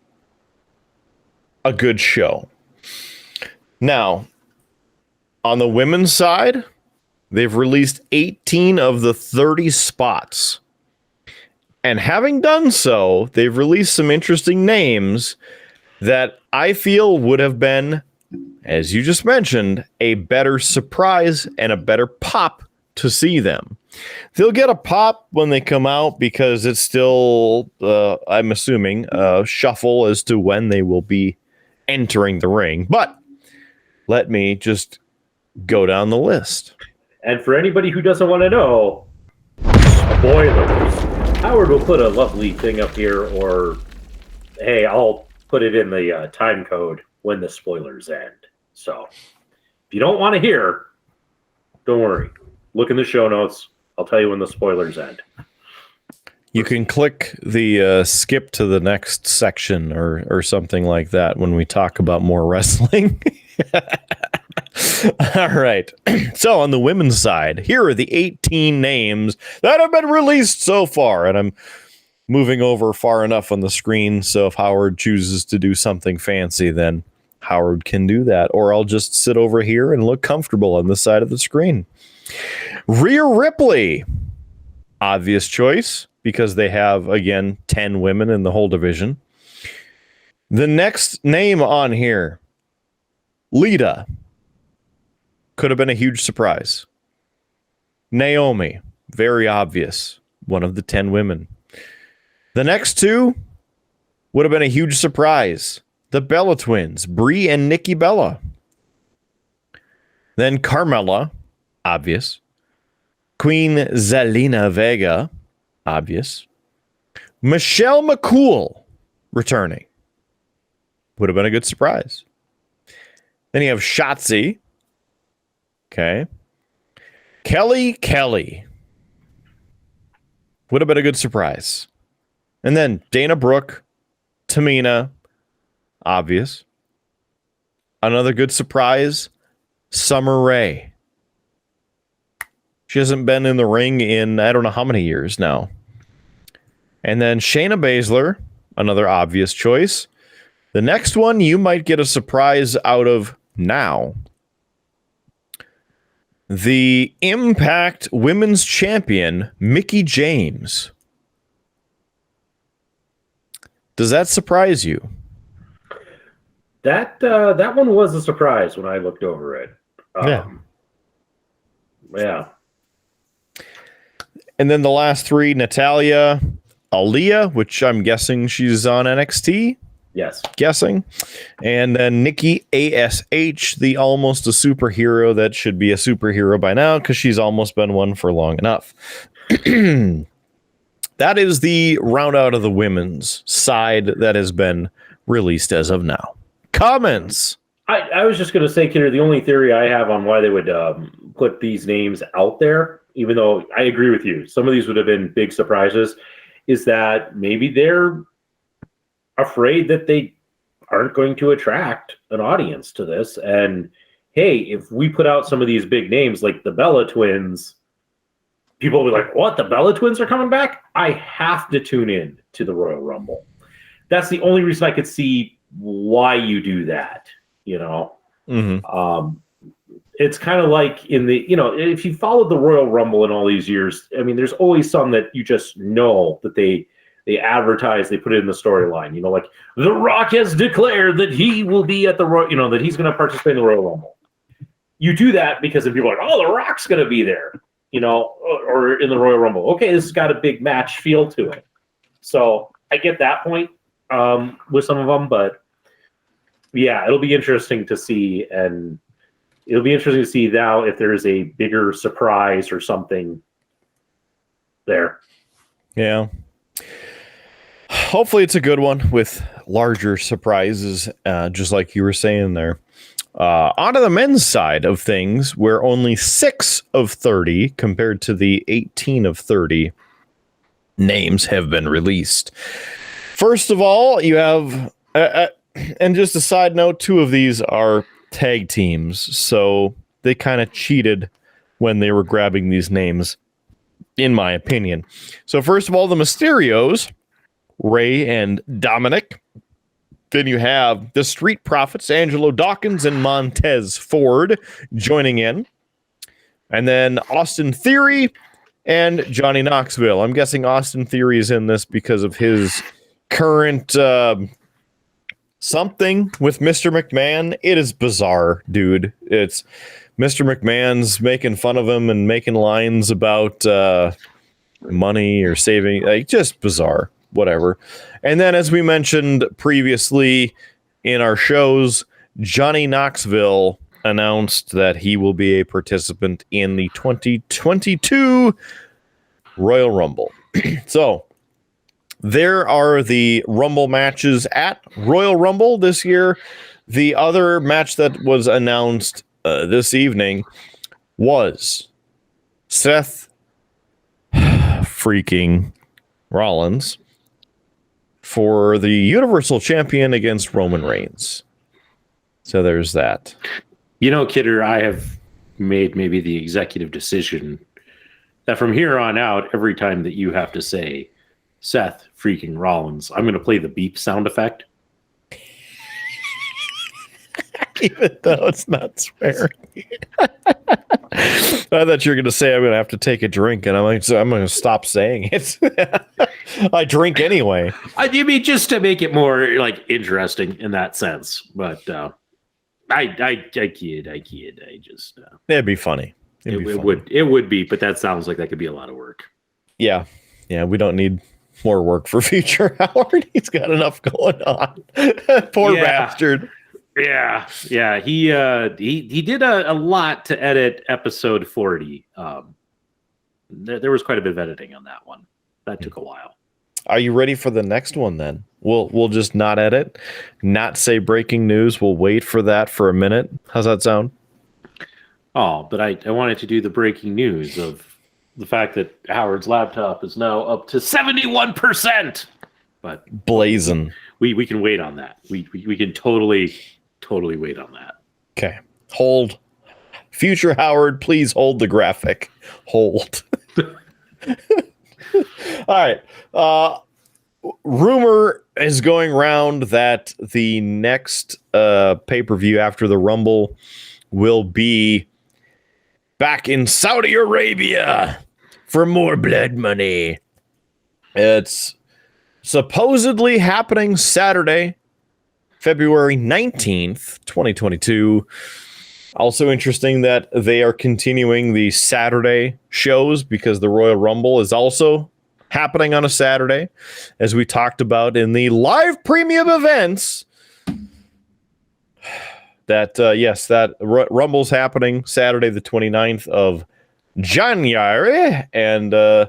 a good show. Now, on the women's side, they've released 18 of the 30 spots. And having done so, they've released some interesting names that I feel would have been, as you just mentioned, a better surprise and a better pop to see them. They'll get a pop when they come out because it's still, I'm assuming, a shuffle as to when they will be entering the ring. But let me just go down the list. And for anybody who doesn't want to know, spoilers. Howard will put a lovely thing up here, or hey, I'll put it in the time code when the spoilers end. So if you don't want to hear, don't worry. Look in the show notes. I'll tell you when the spoilers end. You can click the skip to the next section or something like that when we talk about more wrestling. All right. So on the women's side, here are the 18 names that have been released so far. And I'm moving over far enough on the screen, so if Howard chooses to do something fancy, then Howard can do that. Or I'll just sit over here and look comfortable on this side of the screen. Rhea Ripley. Obvious choice, because they have, again, 10 women in the whole division. The next name on here, Lita. Could have been a huge surprise. Naomi, very obvious, one of the 10 women. The next two would have been a huge surprise. The Bella Twins, Brie and Nikki Bella. Then Carmella, obvious. Queen Zelina Vega, obvious. Michelle McCool, returning. Would have been a good surprise. Then you have Shotzi. Okay. Kelly. Would have been a good surprise. And then Dana Brooke, Tamina, obvious. Another good surprise, Summer Rae. She hasn't been in the ring in I don't know how many years now. And then Shayna Baszler, another obvious choice. The next one you might get a surprise out of now. The Impact Women's Champion, Mickie James. Does that surprise you? That one was a surprise when I looked over it. Yeah. And then the last three, Natalya, Aaliyah, which I'm guessing she's on NXT. Yes. Guessing. And then Nikki ASH, the almost a superhero that should be a superhero by now because she's almost been one for long enough. That is the round out of the women's side that has been released as of now. Comments? I was just going to say, Kidder, the only theory I have on why they would put these names out there, even though I agree with you, some of these would have been big surprises, is that maybe they're afraid that they aren't going to attract an audience to this. And hey, if we put out some of these big names like the Bella Twins, people will be like, what? The Bella Twins are coming back? I have to tune in to the Royal Rumble. That's the only reason I could see why you do that. You know, it's kind of like in the, if you followed the Royal Rumble in all these years, I mean, there's always some that you just know that they advertise, they put it in the storyline, like The Rock has declared that he will be at the Royal, that he's going to participate in the Royal Rumble. You do that because if people are like, oh, The Rock's going to be there, or in the Royal Rumble. Okay, this has got a big match feel to it. So I get that point with some of them, but yeah, it'll be interesting to see, and it'll be interesting to see now if there is a bigger surprise or something there. Yeah. Hopefully it's a good one with larger surprises, just like you were saying there. On to the men's side of things, where only 6 of 30 compared to the 18 of 30 names have been released. First of all, you have... and just a side note, 2 of these are tag teams, so they kind of cheated when they were grabbing these names, in my opinion. So first of all, the Mysterios, Ray and Dominic. Then you have the Street Profits, Angelo Dawkins and Montez Ford joining in. And then Austin Theory and Johnny Knoxville. I'm guessing Austin Theory is in this because of his current... something with Mr. McMahon. It is bizarre, dude. It's Mr. McMahon's making fun of him and making lines about money or saving. Like, just bizarre. Whatever. And then, as we mentioned previously in our shows, Johnny Knoxville announced that he will be a participant in the 2022 Royal Rumble. So, there are the Rumble matches at Royal Rumble this year. The other match that was announced this evening was Seth freaking Rollins for the Universal Champion against Roman Reigns. So there's that. Kidder, I have made maybe the executive decision that from here on out, every time that you have to say Seth freaking Rollins, I'm going to play the beep sound effect. Even though it's not swearing. I thought you were going to say I'm going to have to take a drink, and I'm like, so I'm going to stop saying it. I drink anyway. I mean, just to make it more like interesting in that sense. But I kid. I just it'd be funny. It would be, but that sounds like that could be a lot of work. Yeah. We don't need more work for Future Howard. He's got enough going on. Poor bastard. Yeah. He did a lot to edit episode 40. There was quite a bit of editing on that one. That took a while. Are you ready for the next one then? We'll just not edit, not say breaking news. We'll wait for that for a minute. How's that sound? Oh, but I wanted to do the breaking news of the fact that Howard's laptop is now up to 71%. But blazing. We can wait on that. We can totally wait on that. Okay. Hold. Future Howard, please hold the graphic. Hold. All right. rumor is going around that the next pay-per-view after the Rumble will be back in Saudi Arabia for more blood money. It's supposedly happening Saturday, February 19th, 2022. Also interesting that they are continuing the Saturday shows because the Royal Rumble is also happening on a Saturday, as we talked about in the live premium events. That, yes, that Rumble's happening Saturday, the 29th of January, and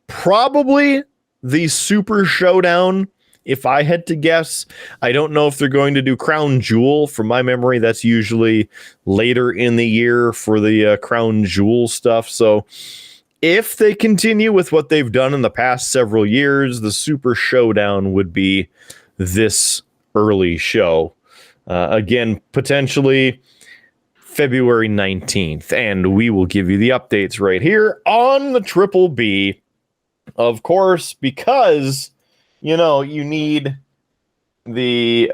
probably the Super Showdown. If I had to guess, I don't know if they're going to do Crown Jewel. From my memory, that's usually later in the year for the Crown Jewel stuff. So if they continue with what they've done in the past several years, the Super Showdown would be this early show. Again, potentially February 19th. And we will give you the updates right here on the Triple B. Of course, because you need the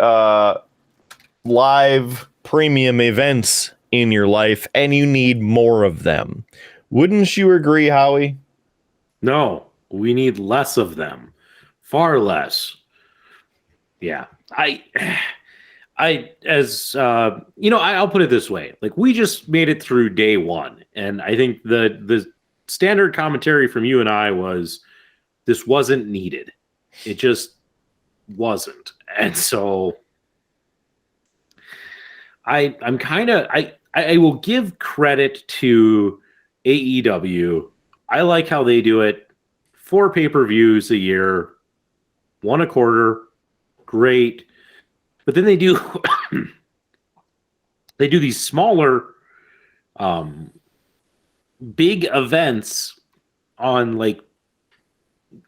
live premium events in your life, and you need more of them. Wouldn't you agree, Howie? No, we need less of them. Far less. Yeah. I'll put it this way. Like, we just made it through day one. And I think the standard commentary from you and I was, this wasn't needed. It just wasn't. And so I will give credit to AEW. I like how they do it. 4 pay-per-views a year, 1 a quarter. Great. But then they do these smaller big events on, like,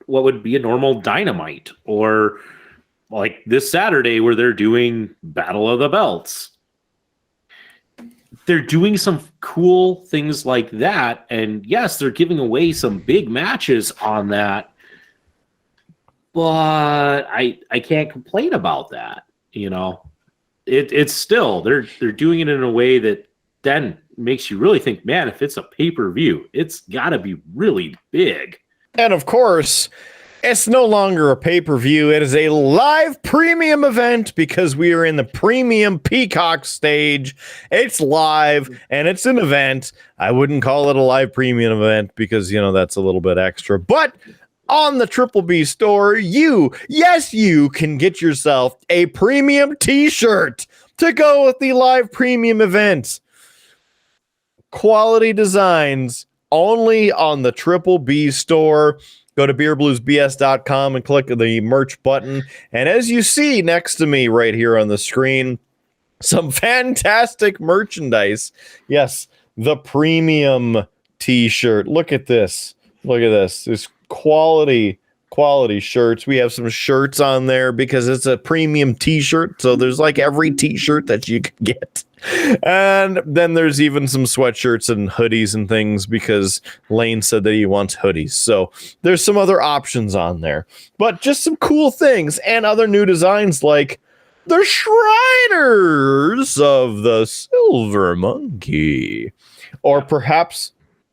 what would be a normal Dynamite, or like this Saturday where they're doing Battle of the Belts. They're doing some cool things like that. And yes, they're giving away some big matches on that. But I can't complain about that. It's still, they're doing it in a way that then makes you really think, man, if it's a pay-per-view, it's got to be really big. And of course, it's no longer a pay-per-view. It is a live premium event because we are in the premium Peacock stage. It's live and it's an event. I wouldn't call it a live premium event because, that's a little bit extra. But on the Triple B store, you can get yourself a premium t-shirt to go with the live premium event. Quality designs only on the Triple B store. Go to beerbluesbs.com and click the merch button. And as you see next to me right here on the screen, some fantastic merchandise. Yes, the premium t-shirt. Look at this. This quality shirts. We have some shirts on there because it's a premium t-shirt. So there's like every t-shirt that you can get. And then there's even some sweatshirts and hoodies and things because Lane said that he wants hoodies. So there's some other options on there, but just some cool things and other new designs like the Shriners of the Silver Monkey, or perhaps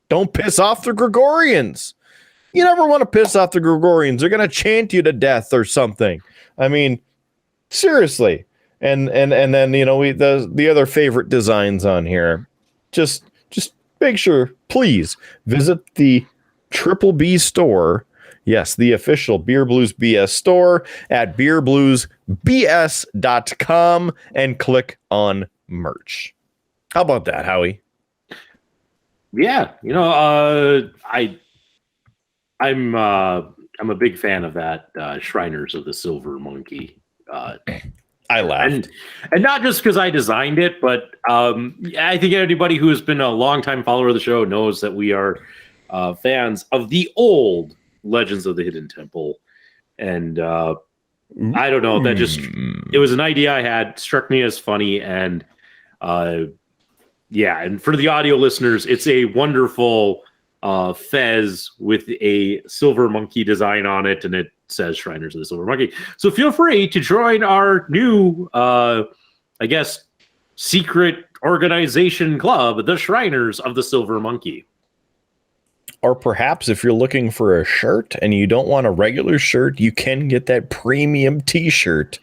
don't piss off the Gregorians. You never want to piss off the Gregorians. They're going to chant you to death or something. I mean, seriously. And then, the other favorite designs on here. Just make sure, please, visit the Triple B store. Yes, the official Beer Blues BS store at beerbluesbs.com and click on merch. How about that, Howie? Yeah, I'm a big fan of that Shriners of the Silver Monkey. I laughed. And not just because I designed it, but I think anybody who has been a longtime follower of the show knows that we are fans of the old Legends of the Hidden Temple. And I don't know, it was an idea I had, struck me as funny. And and for the audio listeners, it's a wonderful fez with a silver monkey design on it, and it says Shriners of the Silver Monkey. So feel free to join our new, I guess, secret organization club, the Shriners of the Silver Monkey. Or perhaps if you're looking for a shirt and you don't want a regular shirt, you can get that premium t-shirt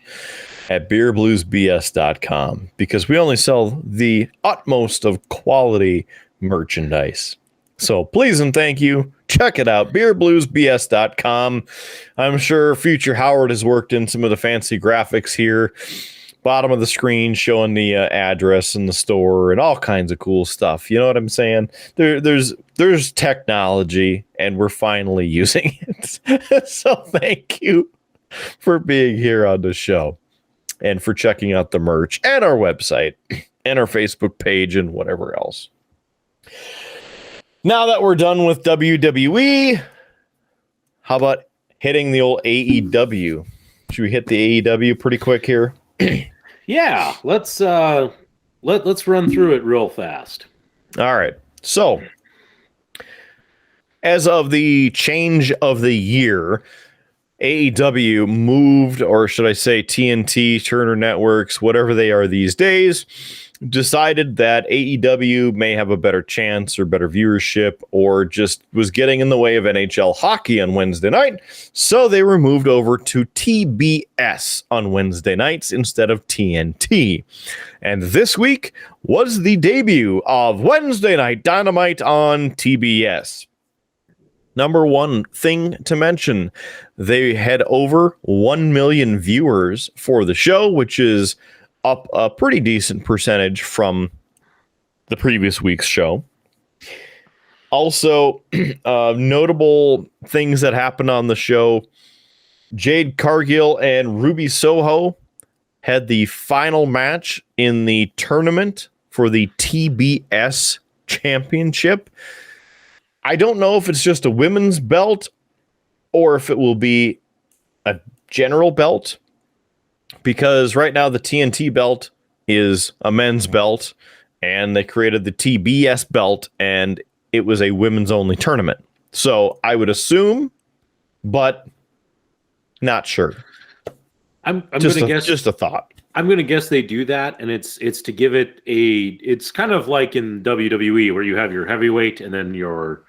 at beerbluesbs.com, because we only sell the utmost of quality merchandise. So please and thank you. Check it out, beerbluesbs.com. I'm sure Future Howard has worked in some of the fancy graphics here. Bottom of the screen showing the address in the store and all kinds of cool stuff. You know what I'm saying? There's technology, and we're finally using it. So thank you for being here on the show and for checking out the merch and our website and our Facebook page and whatever else. Now that we're done with WWE, how about hitting the old AEW? Should we hit the AEW pretty quick here? Yeah, let's run through it real fast. All right. So, as of the change of the year, AEW moved, or should I say TNT, Turner Networks, whatever they are these days, decided that AEW may have a better chance or better viewership, or just was getting in the way of NHL hockey on Wednesday night. So they were moved over to TBS on Wednesday nights instead of TNT. And this week was the debut of Wednesday Night Dynamite on TBS. Number one thing to mention, they had over 1 million viewers for the show, which is up a pretty decent percentage from the previous week's show. Also, notable things that happened on the show. Jade Cargill and Ruby Soho had the final match in the tournament for the TBS Championship. I don't know if it's just a women's belt or if it will be a general belt, because right now the TNT belt is a men's belt, and they created the TBS belt, and it was a women's only tournament. So I would assume, but not sure. I'm going to guess, just a thought. I'm going to guess they do that, and it's to give it it's kind of like in WWE where you have your heavyweight and then your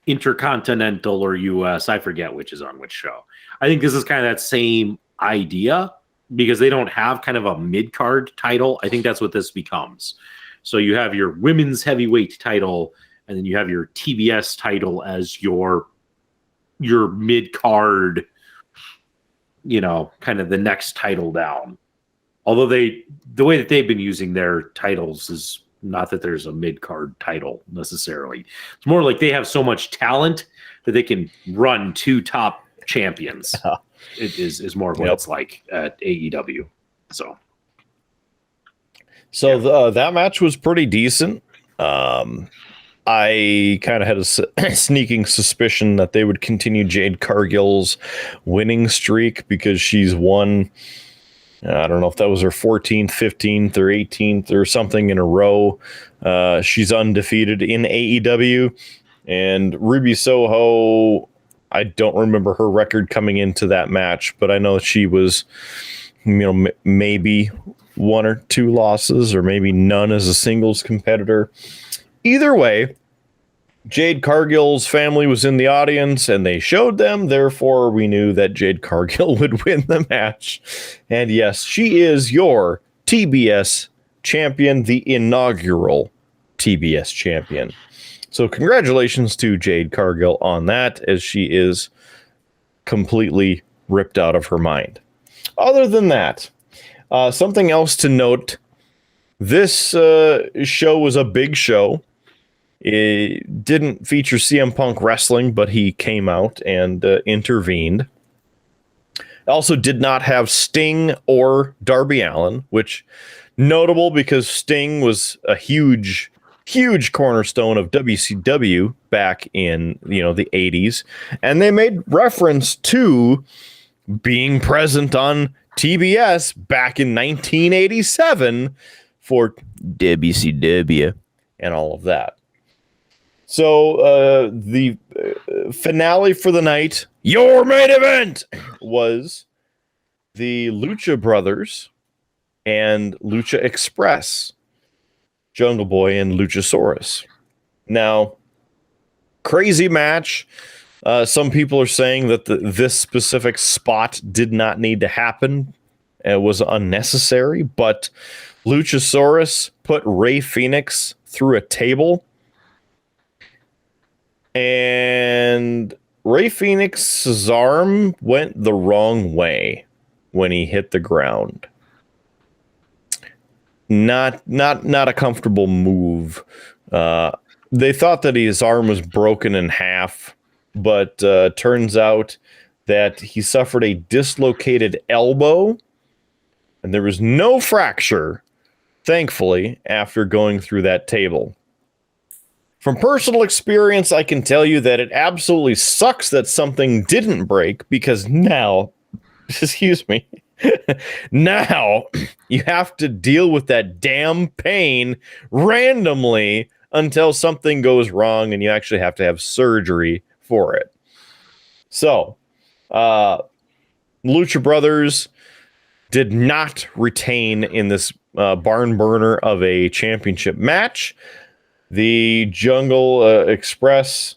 intercontinental or US, I forget which is on which show. I think this is kind of that same idea, because they don't have kind of a mid-card title. I think that's what this becomes. So you have your women's heavyweight title, and then you have your TBS title as your mid-card, kind of the next title down. Although the way that they've been using their titles is not that there's a mid-card title necessarily. It's more like they have so much talent that they can run two top champions. It is more of what it's like at AEW. So that match was pretty decent. I kind of had a sneaking suspicion that they would continue Jade Cargill's winning streak, because she's won, I don't know if that was her 14th, 15th, or 18th or something in a row. She's undefeated in AEW. And Ruby Soho, I don't remember her record coming into that match, but I know she was, maybe one or two losses, or maybe none as a singles competitor. Either way, Jade Cargill's family was in the audience, and they showed them. Therefore, we knew that Jade Cargill would win the match. And yes, she is your TBS champion, the inaugural TBS champion. So congratulations to Jade Cargill on that, as she is completely ripped out of her mind. Other than that, something else to note, this show was a big show. It didn't feature CM Punk wrestling, but he came out and intervened. Also did not have Sting or Darby Allin, which notable because Sting was a huge cornerstone of WCW back in the 80s, and they made reference to being present on TBS back in 1987 for WCW and all of that. So the finale for the night, your main event, was the Lucha Brothers and Lucha Express, Jungle Boy and Luchasaurus. Now, crazy match. Some people are saying that this specific spot did not need to happen. It was unnecessary, but Luchasaurus put Rey Fenix through a table, and Rey Fenix's arm went the wrong way when he hit the ground. Not a comfortable move. They thought that his arm was broken in half, but turns out that he suffered a dislocated elbow, and there was no fracture, thankfully, after going through that table. From personal experience, I can tell you that it absolutely sucks that something didn't break, because now, excuse me, now you have to deal with that damn pain randomly until something goes wrong and you actually have to have surgery for it. So, Lucha Brothers did not retain in this barn burner of a championship match. The Jungle Express,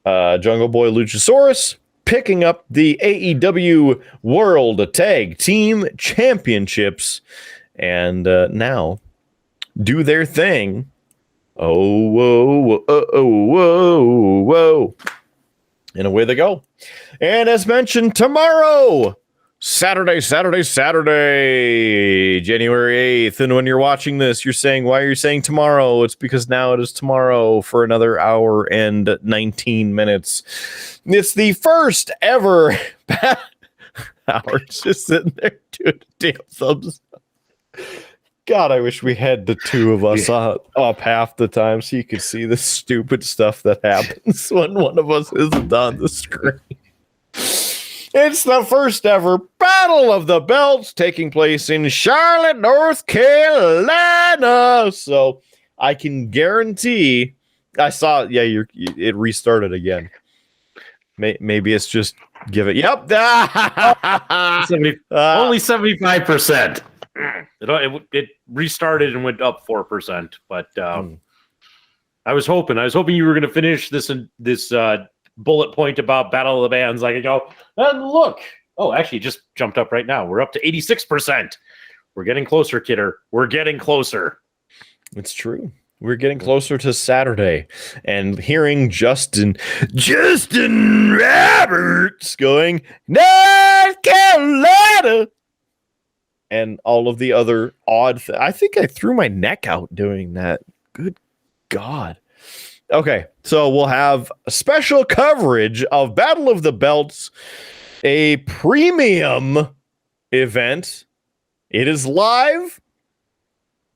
Jungle Boy Luchasaurus, picking up the AEW World Tag Team Championships, and now do their thing. Oh, whoa, whoa, whoa. And away they go. And as mentioned, tomorrow, Saturday, January 8th. And when you're watching this, you're saying, why are you saying tomorrow? It's because now it is tomorrow for another hour and 19 minutes. It's the first ever Howard's just sitting there doing damn thumbs up. God, I wish we had the two of us up half the time so you could see the stupid stuff that happens when one of us isn't on the screen. It's the first ever Battle of the Belts taking place in Charlotte, North Carolina. So I can guarantee I saw, it restarted again. Maybe it's just give it. Yep. Only 75%. It restarted and went up 4%. But I was hoping you were going to finish this bullet point about Battle of the Bands. Like, and look. Oh, actually, it just jumped up right now. We're up to 86%. We're getting closer, kidder. We're getting closer. It's true. We're getting closer to Saturday, and hearing Justin Roberts going North Carolina, and all of the other odd. I think I threw my neck out doing that. Good God. Okay, so we'll have a special coverage of Battle of the Belts, a premium event. It is live,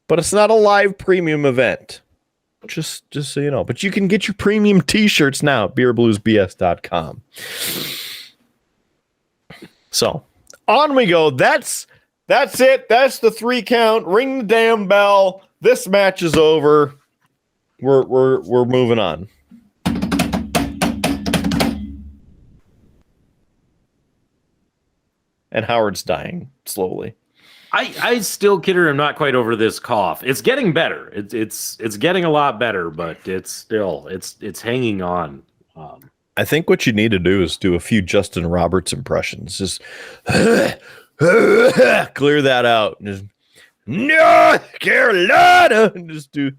but it's not a live premium event. Just so you know. But you can get your premium t-shirts now at beerbluesbs.com. So, on we go. That's it. That's the 3 count. Ring the damn bell. This match is over. We're moving on. And Howard's dying slowly. I still, kidder, am not quite over this cough. It's getting better. It's getting a lot better, but it's hanging on. I think what you need to do is do a few Justin Roberts impressions. Just clear that out. Just North Carolina. Just do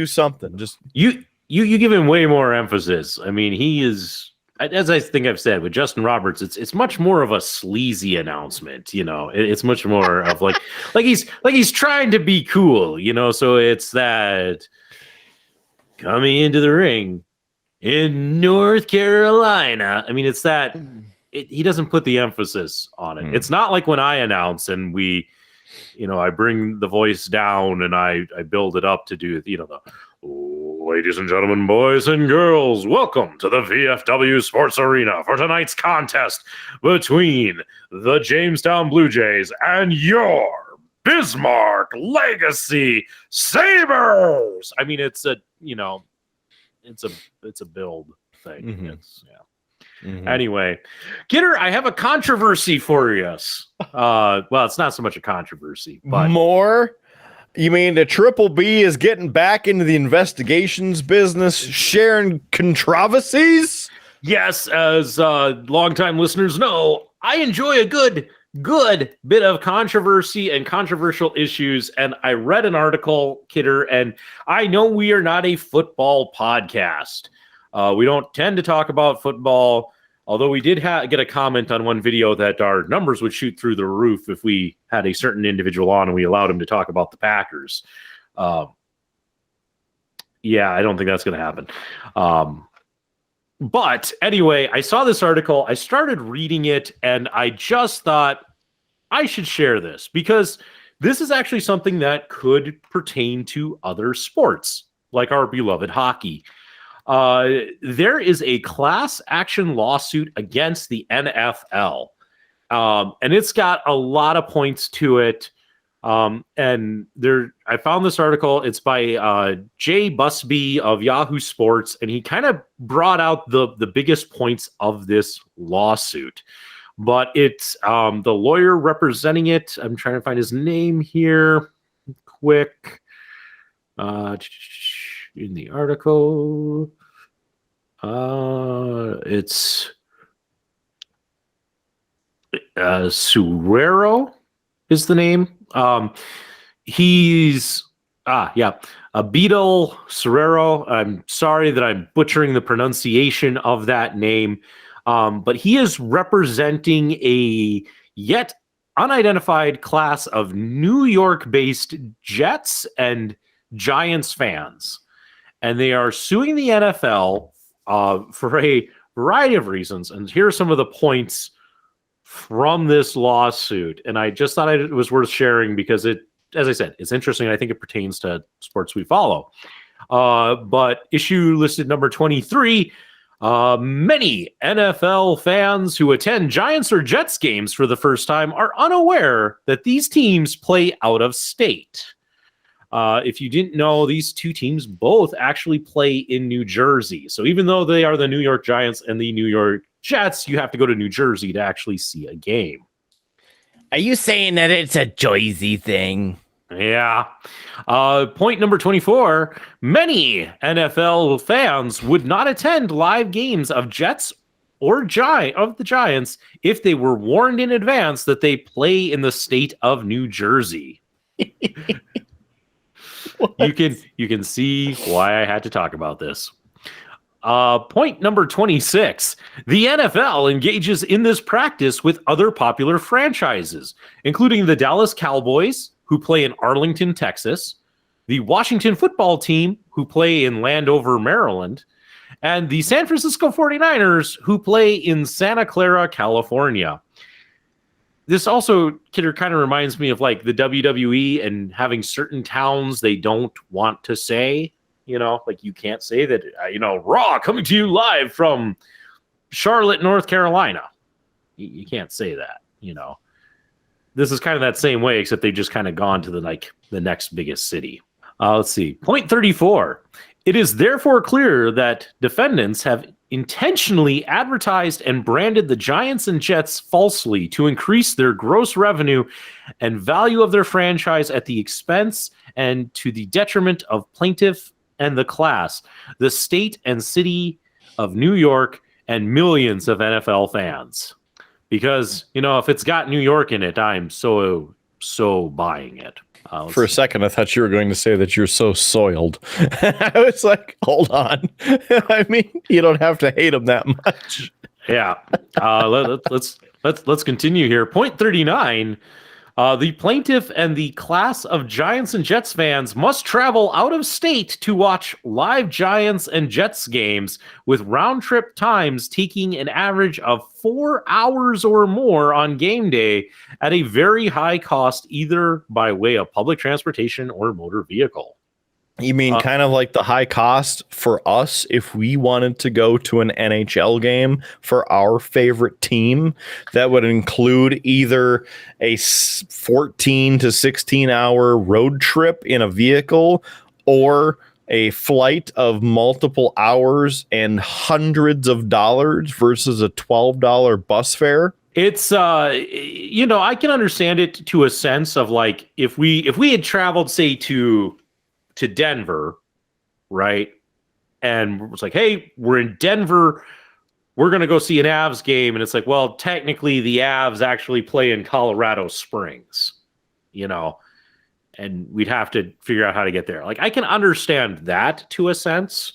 something. Just you give him way more emphasis. I mean, he is. As I think I've said with Justin Roberts, it's much more of a sleazy announcement, It's much more of like he's trying to be cool, So it's that coming into the ring in North Carolina. I mean, it's that he doesn't put the emphasis on it. It's not like when I announce and we, I bring the voice down and I build it up to do, the. Ladies and gentlemen, boys and girls, welcome to the VFW Sports Arena for tonight's contest between the Jamestown Blue Jays and your Bismarck Legacy Sabres. I mean, it's it's a build thing. Mhm. Anyway, Kidder, I have a controversy for you. Well, it's not so much a controversy, but More? You mean the Triple B is getting back into the investigations business, sharing controversies? yes, as longtime listeners know, I enjoy a good bit of controversy and controversial issues. And I read an article, Kidder, and I know we are not a football podcast. We don't tend to talk about football, although we did get a comment on one video that our numbers would shoot through the roof if we had a certain individual on and we allowed him to talk about the Packers. Yeah, I don't think that's going to happen. But anyway, I saw this article, I started reading it, and I just thought I should share this because this is actually something that could pertain to other sports, like our beloved hockey. There is a class action lawsuit against the NFL, and it's got a lot of points to it. And I found this article. It's by Jay Busby of Yahoo Sports, and he kind of brought out the biggest points of this lawsuit. But it's the lawyer representing it. I'm trying to find his name here quick. In the article, it's Surero is the name. He's Beetle Serrero. I'm sorry that I'm butchering the pronunciation of that name, but he is representing a yet unidentified class of New York-based Jets and Giants fans, and they are suing the NFL for a variety of reasons. And here are some of the points from this lawsuit. And I just thought it was worth sharing because it, as I said, it's interesting. I think it pertains to sports we follow. But issue listed number 23, many NFL fans who attend Giants or Jets games for the first time are unaware that these teams play out of state. If you didn't know, these two teams both actually play in New Jersey. So even though they are the New York Giants and the New York Jets, you have to go to New Jersey to actually see a game. Are you saying that it's a Jersey thing? Yeah. Point number 24, many NFL fans would not attend live games of Jets or the Giants if they were warned in advance that they play in the state of New Jersey. You can see why I had to talk about this. Point number 26. The NFL engages in this practice with other popular franchises, including the Dallas Cowboys, who play in Arlington, Texas, the Washington football team, who play in Landover, Maryland, and the San Francisco 49ers, who play in Santa Clara, California. This also kind of reminds me of like the WWE and having certain towns they don't want to say, like you can't say that, Raw coming to you live from Charlotte, North Carolina. You can't say that, This is kind of that same way, except they've just kind of gone to the next biggest city. Let's see. Point 34. It is therefore clear that defendants have intentionally advertised and branded the Giants and Jets falsely to increase their gross revenue and value of their franchise at the expense and to the detriment of plaintiff and the class, the state and city of New York, and millions of NFL fans. Because, if it's got New York in it, I'm so buying it. For a second, I thought you were going to say that you're so soiled. I was like, hold on. I mean, you don't have to hate them that much. Yeah. Let's continue here. Point 39. The plaintiff and the class of Giants and Jets fans must travel out of state to watch live Giants and Jets games with round trip times taking an average of 4 hours or more on game day at a very high cost, either by way of public transportation or motor vehicle. You mean kind of like the high cost for us if we wanted to go to an NHL game for our favorite team that would include either a 14 to 16 hour road trip in a vehicle or a flight of multiple hours and hundreds of dollars versus a $12 bus fare. It's I can understand it to a sense of like if we had traveled, say, to Denver, right? And it's like, hey, we're in Denver, we're gonna go see an Avs game, and it's like, well, technically the Avs actually play in Colorado Springs, and we'd have to figure out how to get there. Like, I can understand that to a sense,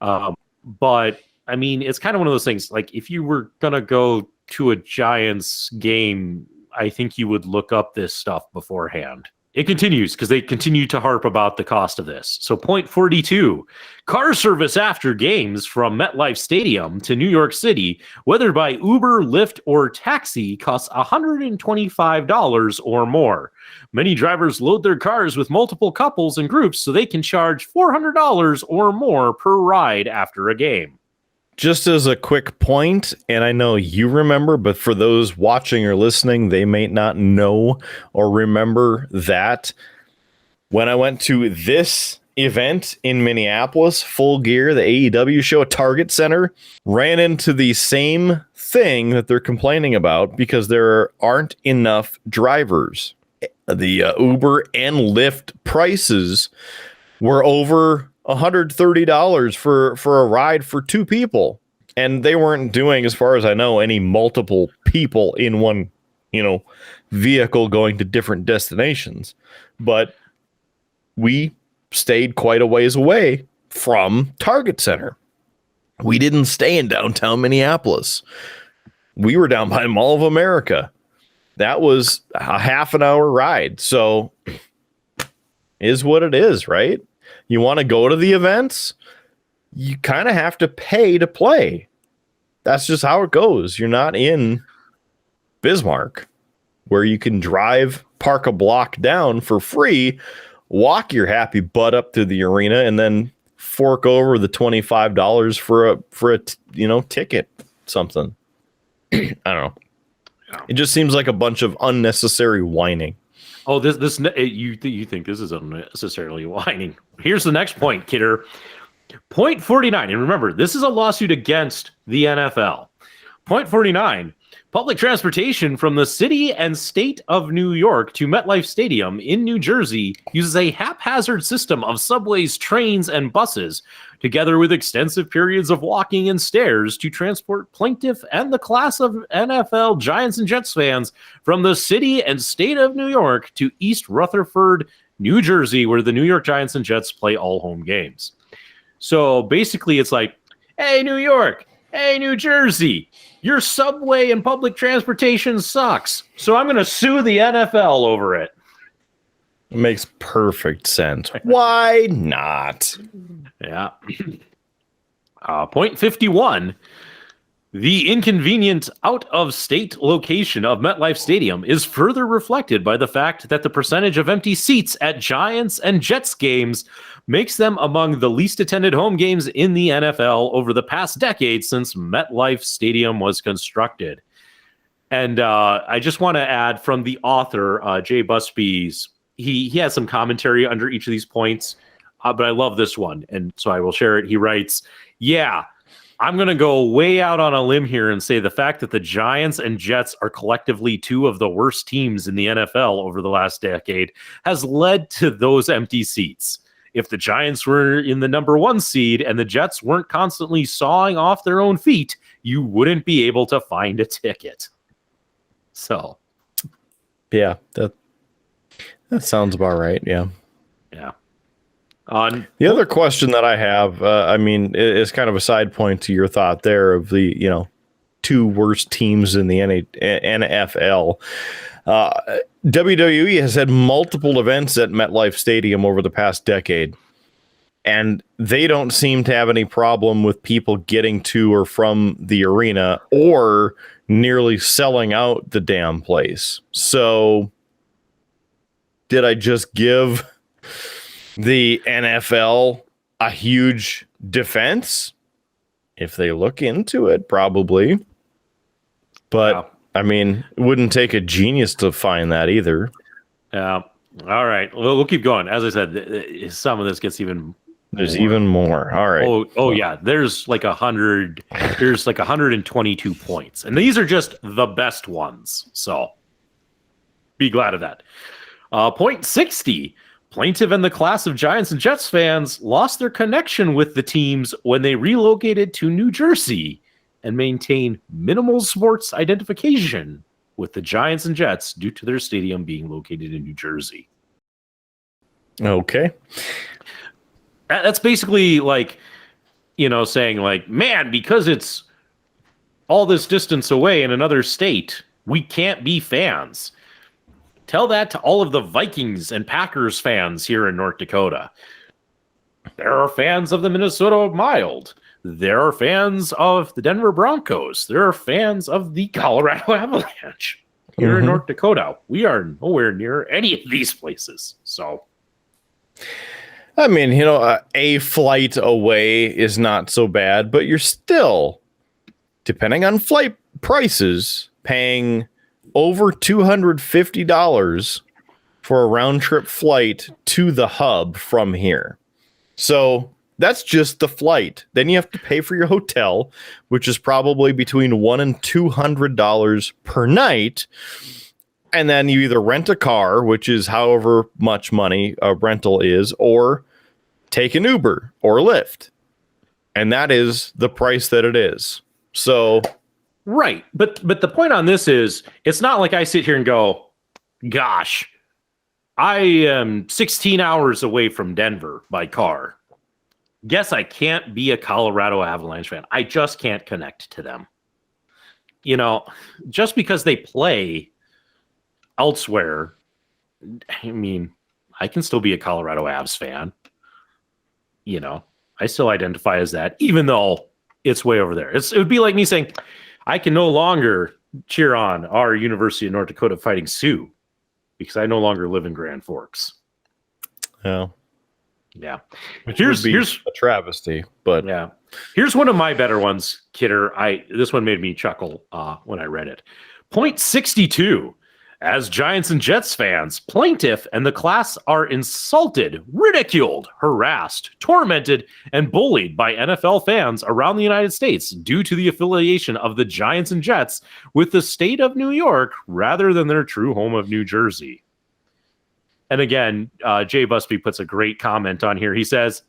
but I mean, it's kind of one of those things. Like, if you were gonna go to a Giants game, I think you would look up this stuff beforehand. It continues because they continue to harp about the cost of this. So point 42, car service after games from MetLife Stadium to New York City, whether by Uber, Lyft, or taxi, costs $125 or more. Many drivers load their cars with multiple couples and groups so they can charge $400 or more per ride after a game. Just as a quick point, and I know you remember, but for those watching or listening, they may not know or remember that when I went to this event in Minneapolis, Full Gear, the AEW show at Target Center, ran into the same thing that they're complaining about because there aren't enough drivers. The Uber and Lyft prices were over $130 for a ride for two people. And they weren't doing, as far as I know, any multiple people in one, vehicle going to different destinations. But we stayed quite a ways away from Target Center. We didn't stay in downtown Minneapolis. We were down by Mall of America. That was a half an hour ride. So is what it is, right? You want to go to the events, you kind of have to pay to play. That's just how it goes. You're not in Bismarck where you can drive, park a block down for free, walk your happy butt up to the arena, and then fork over the $25 for a ticket, something. I don't know. It just seems like a bunch of unnecessary whining. Oh, you think this is unnecessarily whining? Here's the next point, kidder. Point 49, and remember, this is a lawsuit against the NFL. Point 49, public transportation from the city and state of New York to MetLife Stadium in New Jersey uses a haphazard system of subways, trains, and buses, together with extensive periods of walking and stairs to transport plaintiff and the class of NFL Giants and Jets fans from the city and state of New York to East Rutherford, New Jersey, where the New York Giants and Jets play all home games. So basically it's like, hey, New York, hey, New Jersey, your subway and public transportation sucks. So I'm going to sue the NFL over it. It makes perfect sense. Why not? Yeah. Point 51. The inconvenient out-of-state location of MetLife Stadium is further reflected by the fact that the percentage of empty seats at Giants and Jets games makes them among the least attended home games in the NFL over the past decade since MetLife Stadium was constructed. And I just want to add from the author, Jay Busby's, he has some commentary under each of these points, but I love this one, and so I will share it. He writes, yeah, I'm going to go way out on a limb here and say the fact that the Giants and Jets are collectively two of the worst teams in the NFL over the last decade has led to those empty seats. If the Giants were in the number one seed and the Jets weren't constantly sawing off their own feet, you wouldn't be able to find a ticket. So, yeah, that sounds about right. Yeah. Yeah. The other question that I have, is kind of a side point to your thought there of the, two worst teams in the NFL. WWE has had multiple events at MetLife Stadium over the past decade, and they don't seem to have any problem with people getting to or from the arena or nearly selling out the damn place. So did I just give the NFL a huge defense? If they look into it, probably. But wow. It wouldn't take a genius to find that either. Yeah. All right. We'll keep going. As I said, some of this gets even There's even more. All right. Oh yeah. There's like 100. There's like 122 points, and these are just the best ones. So be glad of that. Point 60. Plaintiff and the class of Giants and Jets fans lost their connection with the teams when they relocated to New Jersey and maintain minimal sports identification with the Giants and Jets due to their stadium being located in New Jersey. Okay. That's basically like, saying like, man, because it's all this distance away in another state, we can't be fans. Tell that to all of the Vikings and Packers fans here in North Dakota. There are fans of the Minnesota Wild. There are fans of the Denver Broncos. There are fans of the Colorado Avalanche here in North Dakota. We are nowhere near any of these places. So, I mean, a flight away is not so bad, but you're still, depending on flight prices, paying over $250 for a round trip flight to the hub from here. So that's just the flight. Then you have to pay for your hotel, which is probably between $100 and $200 per night. And then you either rent a car, which is however much money a rental is, or take an Uber or Lyft. And that is the price that it is. So, right. But the point on this is, it's not like I sit here and go, gosh, I am 16 hours away from Denver by car. Guess I can't be a Colorado Avalanche fan. I just can't connect to them. Just because they play elsewhere, I mean, I can still be a Colorado Avs fan. I still identify as that, even though it's way over there. It would be like me saying, I can no longer cheer on our University of North Dakota Fighting Sioux because I no longer live in Grand Forks. Oh. Yeah. Here's a travesty, but yeah. Here's one of my better ones, Kidder. This one made me chuckle when I read it. Point 62. As Giants and Jets fans, plaintiff and the class are insulted, ridiculed, harassed, tormented, and bullied by NFL fans around the United States due to the affiliation of the Giants and Jets with the state of New York rather than their true home of New Jersey. And again, Jay Busby puts a great comment on here. He says,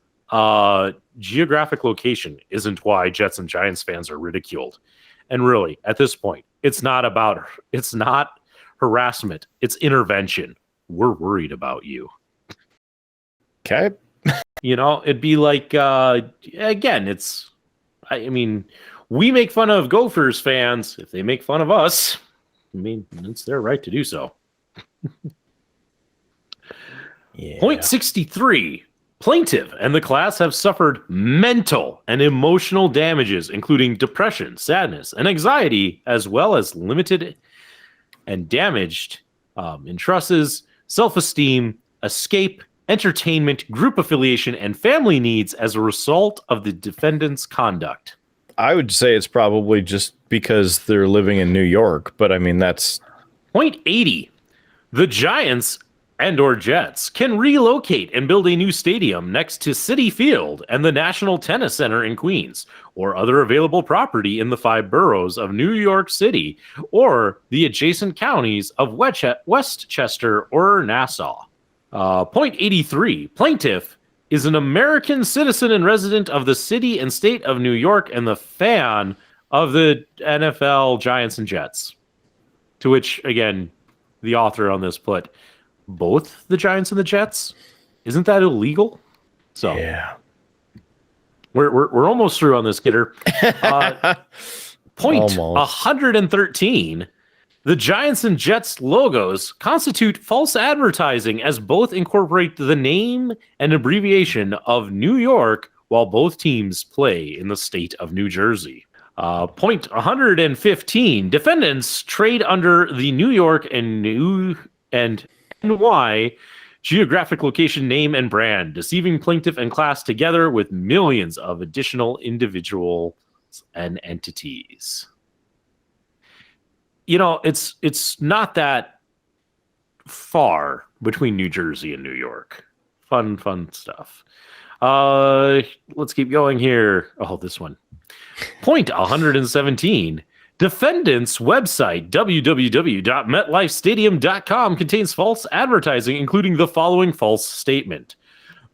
geographic location isn't why Jets and Giants fans are ridiculed. And really, at this point, it's not harassment, it's intervention. We're worried about you. Okay. It'd be like, again, we make fun of Gophers fans. If they make fun of us, it's their right to do so. Yeah. Point 63. Plaintiff and the class have suffered mental and emotional damages, including depression, sadness, and anxiety, as well as limited and damaged interests, self-esteem, escape, entertainment, group affiliation, and family needs as a result of the defendant's conduct. I would say it's probably just because they're living in New York, but that's... Point 80. The Giants and or Jets can relocate and build a new stadium next to Citi Field and the National Tennis Center in Queens, or other available property in the 5 boroughs of New York City, or the adjacent counties of Westchester or Nassau. Point 83. Plaintiff is an American citizen and resident of the city and state of New York and the fan of the NFL Giants and Jets. To which, again, the author on this put, both the Giants and the Jets? Isn't that illegal? So yeah, we're almost through on this, Kidder. Point 113. The Giants and Jets logos constitute false advertising as both incorporate the name and abbreviation of New York while both teams play in the state of New Jersey. Point 115. Defendants trade under the New York and NY geographic location, name, and brand, deceiving plaintiff and class together with millions of additional individuals and entities. It's not that far between New Jersey and New York. Fun stuff. Let's keep going here. Oh, this one. Point 117. Defendant's website, www.metlifestadium.com, contains false advertising, including the following false statement.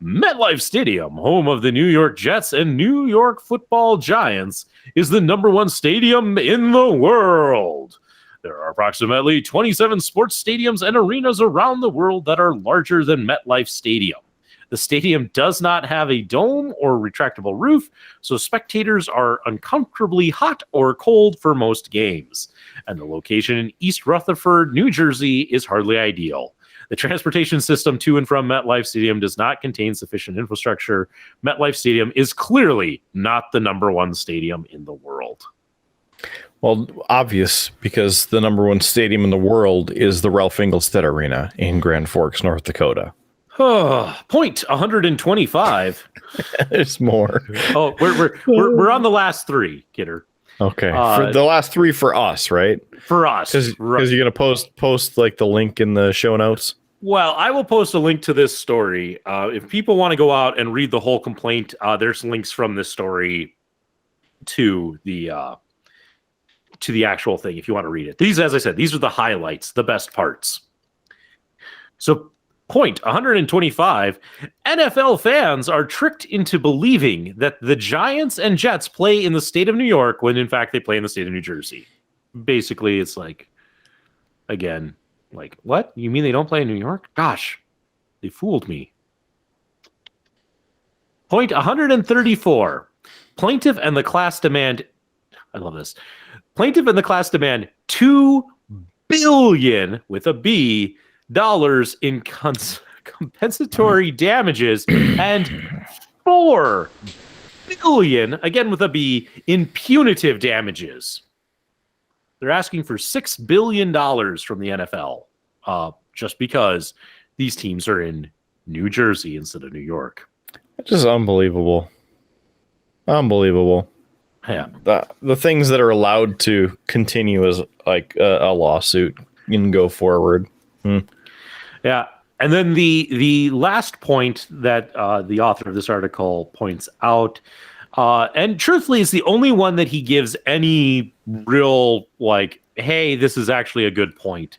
MetLife Stadium, home of the New York Jets and New York Football Giants, is the #1 stadium in the world. There are approximately 27 sports stadiums and arenas around the world that are larger than MetLife Stadium. The stadium does not have a dome or retractable roof, so spectators are uncomfortably hot or cold for most games. And the location in East Rutherford, New Jersey is hardly ideal. The transportation system to and from MetLife Stadium does not contain sufficient infrastructure. MetLife Stadium is clearly not the #1 stadium in the world. Well, obvious, because the #1 stadium in the world is the Ralph Engelstedt Arena in Grand Forks, North Dakota. Point 125. There's more. Oh, we're on the last three, Kidder. Okay, for the last three for us, right? For us, because you're gonna post like the link in the show notes. Well, I will post a link to this story. If people want to go out and read the whole complaint, there's links from this story to the actual thing. If you want to read it, these, as I said, these are the highlights, the best parts. So. Point 125, NFL fans are tricked into believing that the Giants and Jets play in the state of New York when in fact they play in the state of New Jersey. Basically, it's like, again, like, what? You mean they don't play in New York? Gosh, they fooled me. Point 134, plaintiff and the class demand, I love this, plaintiff and the class demand $2 billion with a B dollars in compensatory damages and $4 billion, again with a B, in punitive damages. They're asking for $6 billion from the NFL just because these teams are in New Jersey instead of New York. It's just unbelievable. Unbelievable. Yeah. The things that are allowed to continue as like a lawsuit and go forward. Yeah, and then the last point that the author of this article points out, and truthfully is the only one that he gives any real, like, hey, this is actually a good point,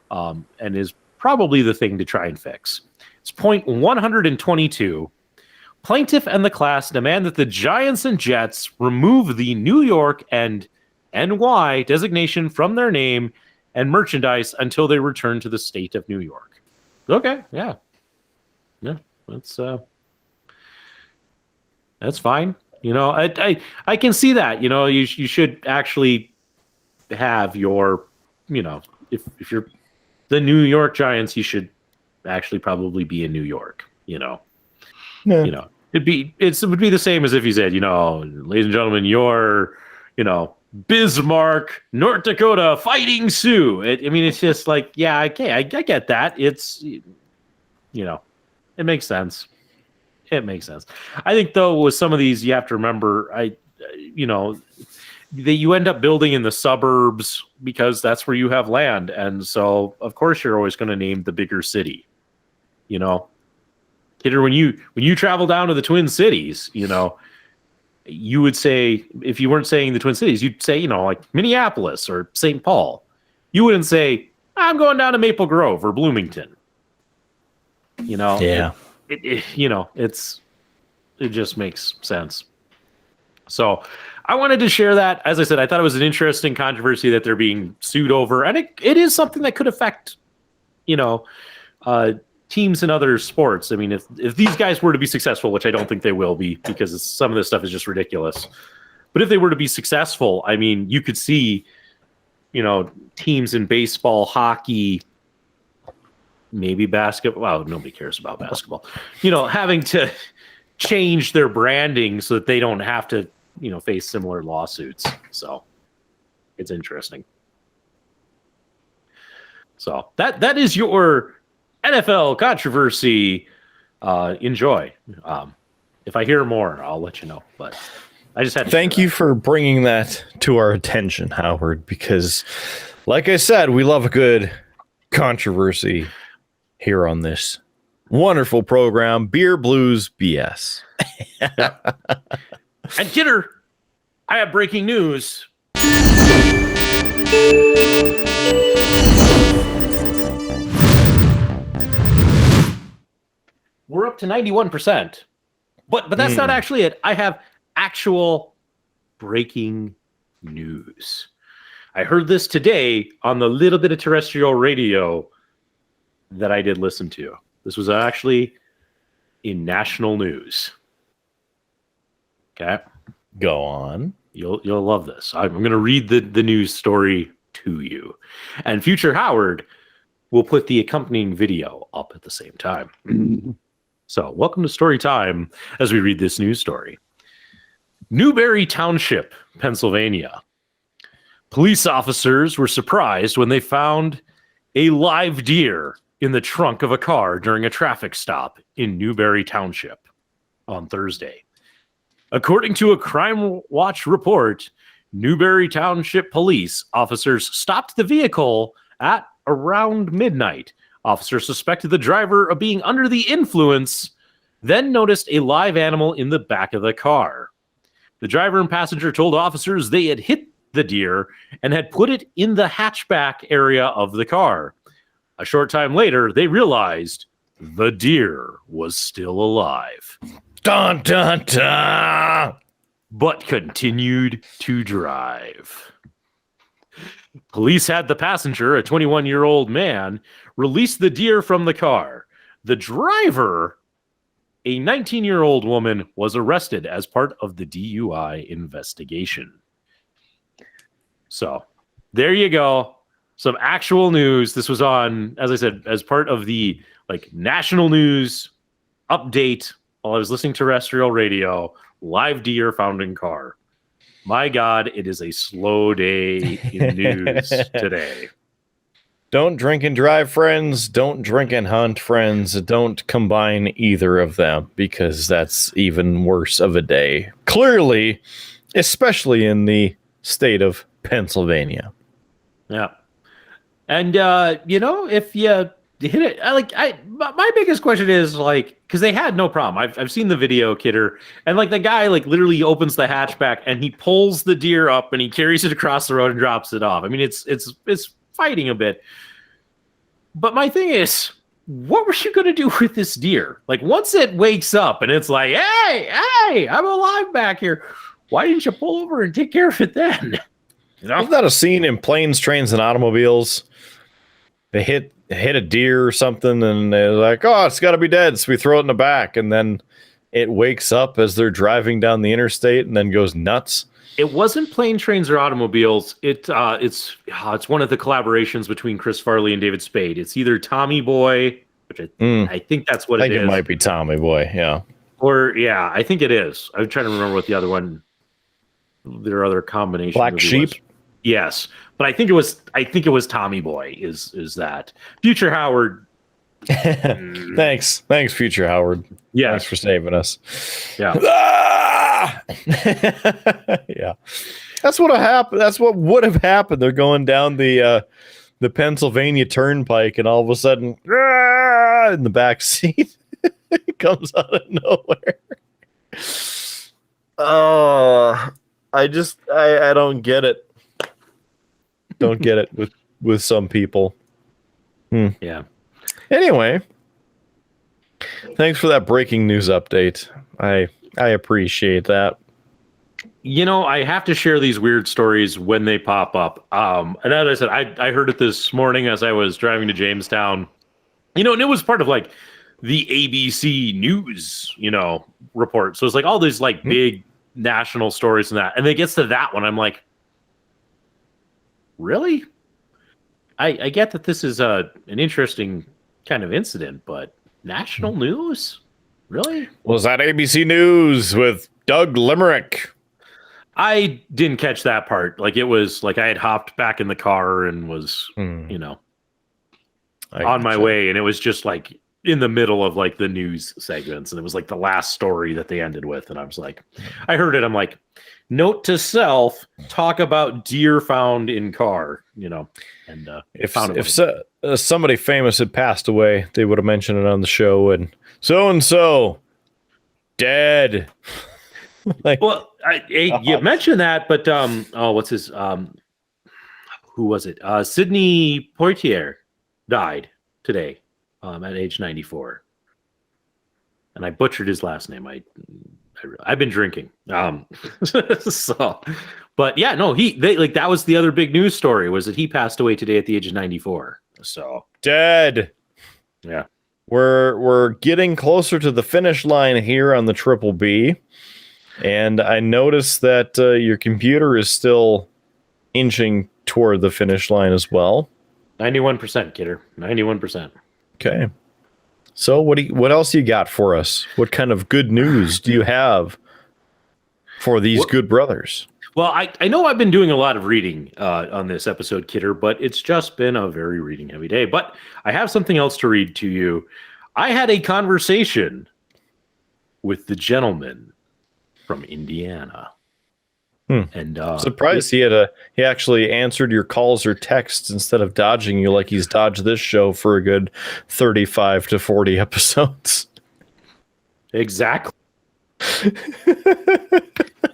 and is probably the thing to try and fix. It's point 122. Plaintiff and the class demand that the Giants and Jets remove the New York and NY designation from their name and merchandise until they return to the state of New York. Okay, yeah, that's fine. You know, I can see that. You know, you should actually have your, you know, if you're the New York Giants, you should actually probably be in New York. You know, Yeah. You know, it would be the same as if you said, you know, ladies and gentlemen, you're, you know, Bismarck, North Dakota, fighting Sioux. I mean, it's just like, yeah, okay, I get that. It's, you know, it makes sense. It makes sense. I think, though, with some of these, you have to remember, you know, that you end up building in the suburbs because that's where you have land. And so, of course, you're always going to name the bigger city, you know. Kidder, when you travel down to the Twin Cities, you know, you would say, if you weren't saying the Twin Cities, you'd say, you know, like Minneapolis or St. Paul. You wouldn't say, I'm going down to Maple Grove or Bloomington. You know, Yeah. You know, it just makes sense. So I wanted to share that. As I said, I thought it was an interesting controversy that they're being sued over, and it is something that could affect, you know, teams in other sports. I mean, if these guys were to be successful, which I don't think they will be because some of this stuff is just ridiculous. But if they were to be successful, I mean, you could see, you know, teams in baseball, hockey, maybe basketball. Well, nobody cares about basketball. You know, having to change their branding so that they don't have to, you know, face similar lawsuits. So it's interesting. So that is your NFL controversy. Enjoy. If I hear more, I'll let you know. But I just had to Thank you for bringing that to our attention, Howard, because like I said, we love a good controversy here on this wonderful program, Beer Blues BS. And Kidder, I have breaking news. We're up to 91%. But that's not actually it. I have actual breaking news. I heard this today on the little bit of terrestrial radio that I did listen to. This was actually in national news. Okay. Go on. You'll love this. I'm going to read the news story to you. And Future Howard will put the accompanying video up at the same time. So, welcome to story time as we read this news story. Newberry Township, Pennsylvania. Police officers were surprised when they found a live deer in the trunk of a car during a traffic stop in Newberry Township on Thursday. According to a Crime Watch report, Newberry Township police officers stopped the vehicle at around midnight. Officers suspected the driver of being under the influence, then noticed a live animal in the back of the car. The driver and passenger told officers they had hit the deer and had put it in the hatchback area of the car. A short time later, they realized the deer was still alive. Dun, dun, dun. But continued to drive. Police had the passenger, a 21-year-old man, release the deer from the car. The driver, a 19-year-old woman, was arrested as part of the DUI investigation. So, there you go. Some actual news. This was on, as I said, as part of the national news update while I was listening to terrestrial radio. Live deer found in car. My God, it is a slow day in news today. Don't drink and drive, friends. Don't drink and hunt, friends. Don't combine either of them, because that's even worse of a day. Clearly, especially in the state of Pennsylvania. Yeah. And, if you hit it, my biggest question is, because they had no problem. I've seen the video, Kidder, and, the guy, literally opens the hatchback, and he pulls the deer up, and he carries it across the road and drops it off. I mean, it's fighting a bit. But my thing is, what were you going to do with this deer? Once it wakes up, and it's like, hey, I'm alive back here, why didn't you pull over and take care of it then? Isn't that a scene in Planes, Trains, and Automobiles? They hit a deer or something, and they're like, oh, it's got to be dead, so we throw it in the back, and then it wakes up as they're driving down the interstate and then goes nuts. It wasn't Plane, Trains, or Automobiles. It's one of the collaborations between Chris Farley and David Spade. It's either Tommy Boy, which I think that's what it is. I think it might be Tommy Boy, yeah. Or, yeah, I think it is. I'm trying to remember what the other one, their other combination. Black Sheep? Was. Yes, but I think it was Tommy Boy. Is that Future Howard? Thanks, Future Howard. Yeah, thanks for saving us. Yeah, yeah. That's what happened. That's what would have happened. They're going down the Pennsylvania Turnpike, and all of a sudden, in the back seat, it comes out of nowhere. Oh, I don't get it. Don't get it with some people. Yeah. Anyway, thanks for that breaking news update. I appreciate that. I have to share these weird stories when they pop up. And as I said, I heard it this morning as I was driving to Jamestown. And it was part of the ABC News, report. So it's all these big national stories and that. And then it gets to that one, I'm like, really? I get that this is an interesting kind of incident, but national news? Really? Was that ABC News with Doug Limerick? I didn't catch that part. It was I had hopped back in the car and was, on my way, and it was just in the middle of the news segments, and it was the last story that they ended with, and I was I heard it, I'm like, Note to self: talk about deer found in car. And If somebody famous had passed away, they would have mentioned it on the show, and so dead. Well, you mentioned that, but what's his who was it? Sidney Poitier died today at age 94, and I butchered his last name. I've been drinking, so. But yeah, no, that was the other big news story, was that he passed away today at the age of 94. So dead. Yeah, we're getting closer to the finish line here on the Triple B, and I noticed that your computer is still inching toward the finish line as well. 91%, kidder. 91%. Okay. So what else you got for us? What kind of good news do you have for these good brothers? Well, I know I've been doing a lot of reading on this episode, kidder, but it's just been a very reading heavy day. But I have something else to read to you. I had a conversation with the gentleman from Indiana. And surprised he actually answered your calls or texts instead of dodging you like he's dodged this show for a good 35 to 40 episodes. Exactly.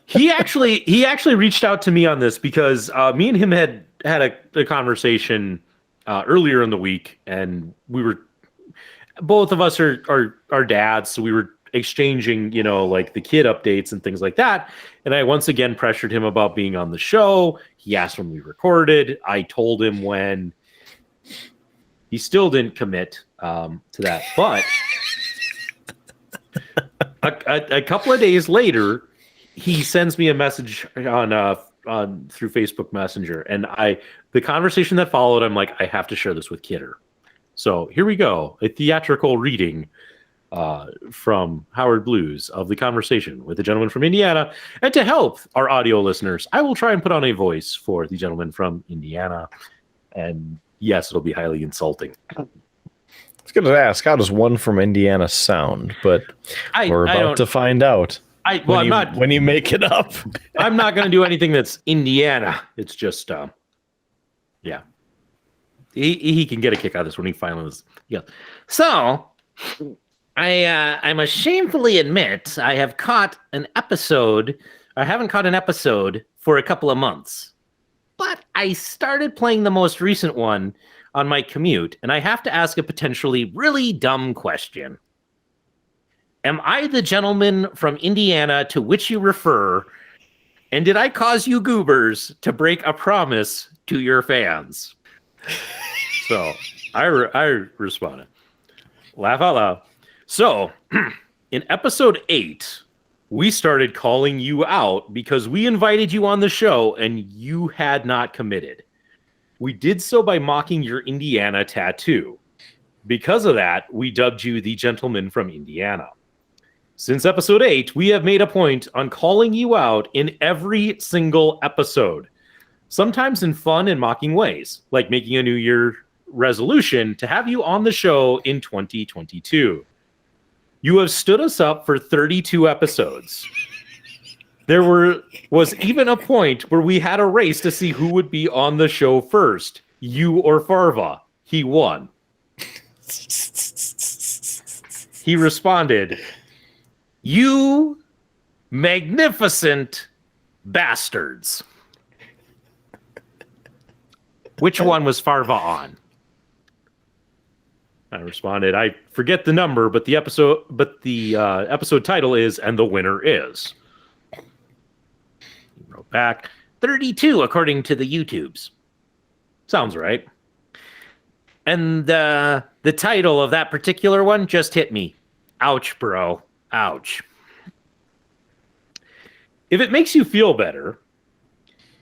He actually reached out to me on this because me and him had a conversation earlier in the week, and both of us are dads, so we were exchanging, like the kid updates and things like that. And I once again pressured him about being on the show. He asked when we recorded. I told him when. He still didn't commit to that. But a couple of days later, he sends me a message on through Facebook Messenger, and the conversation that followed, I'm like, I have to share this with Kidder. So here we go, a theatrical reading from Howard Blues of the conversation with the gentleman from Indiana. And to help our audio listeners, I will try and put on a voice for the gentleman from Indiana. And yes, it'll be highly insulting. I was going to ask, how does one from Indiana sound? But we're about to find out. When you make it up. I'm not going to do anything that's Indiana. It's just, yeah. He can get a kick out of this when he finally was. Yeah. So, I must shamefully admit I haven't caught an episode for a couple of months. But I started playing the most recent one on my commute, and I have to ask a potentially really dumb question. Am I the gentleman from Indiana to which you refer, and did I cause you goobers to break a promise to your fans? So I responded. Laugh out loud. So in episode 8, we started calling you out because we invited you on the show and you had not committed. We did so by mocking your Indiana tattoo. Because of that, we dubbed you the gentleman from Indiana. Since episode 8, we have made a point on calling you out in every single episode. Sometimes in fun and mocking ways, like making a New Year resolution to have you on the show in 2022. You have stood us up for 32 episodes. There was even a point where we had a race to see who would be on the show first, you or Farva. He won. He responded, "You magnificent bastards." Which one was Farva on? I responded, I forget the number, but the episode title is "And the Winner Is." He wrote back, 32 according to the YouTubes. Sounds right. And the title of that particular one just hit me. Ouch, bro. Ouch. If it makes you feel better,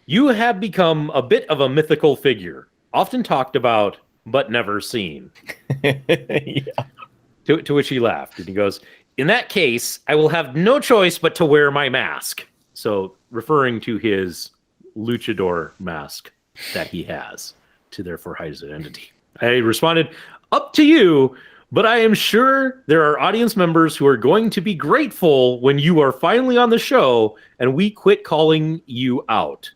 you have become a bit of a mythical figure, often talked about, but never seen. Yeah. To which he laughed, and he goes, "In that case, I will have no choice but to wear my mask." So referring to his luchador mask that he has to therefore hide his identity. I responded, "Up to you, But I am sure there are audience members who are going to be grateful when you are finally on the show and we quit calling you out.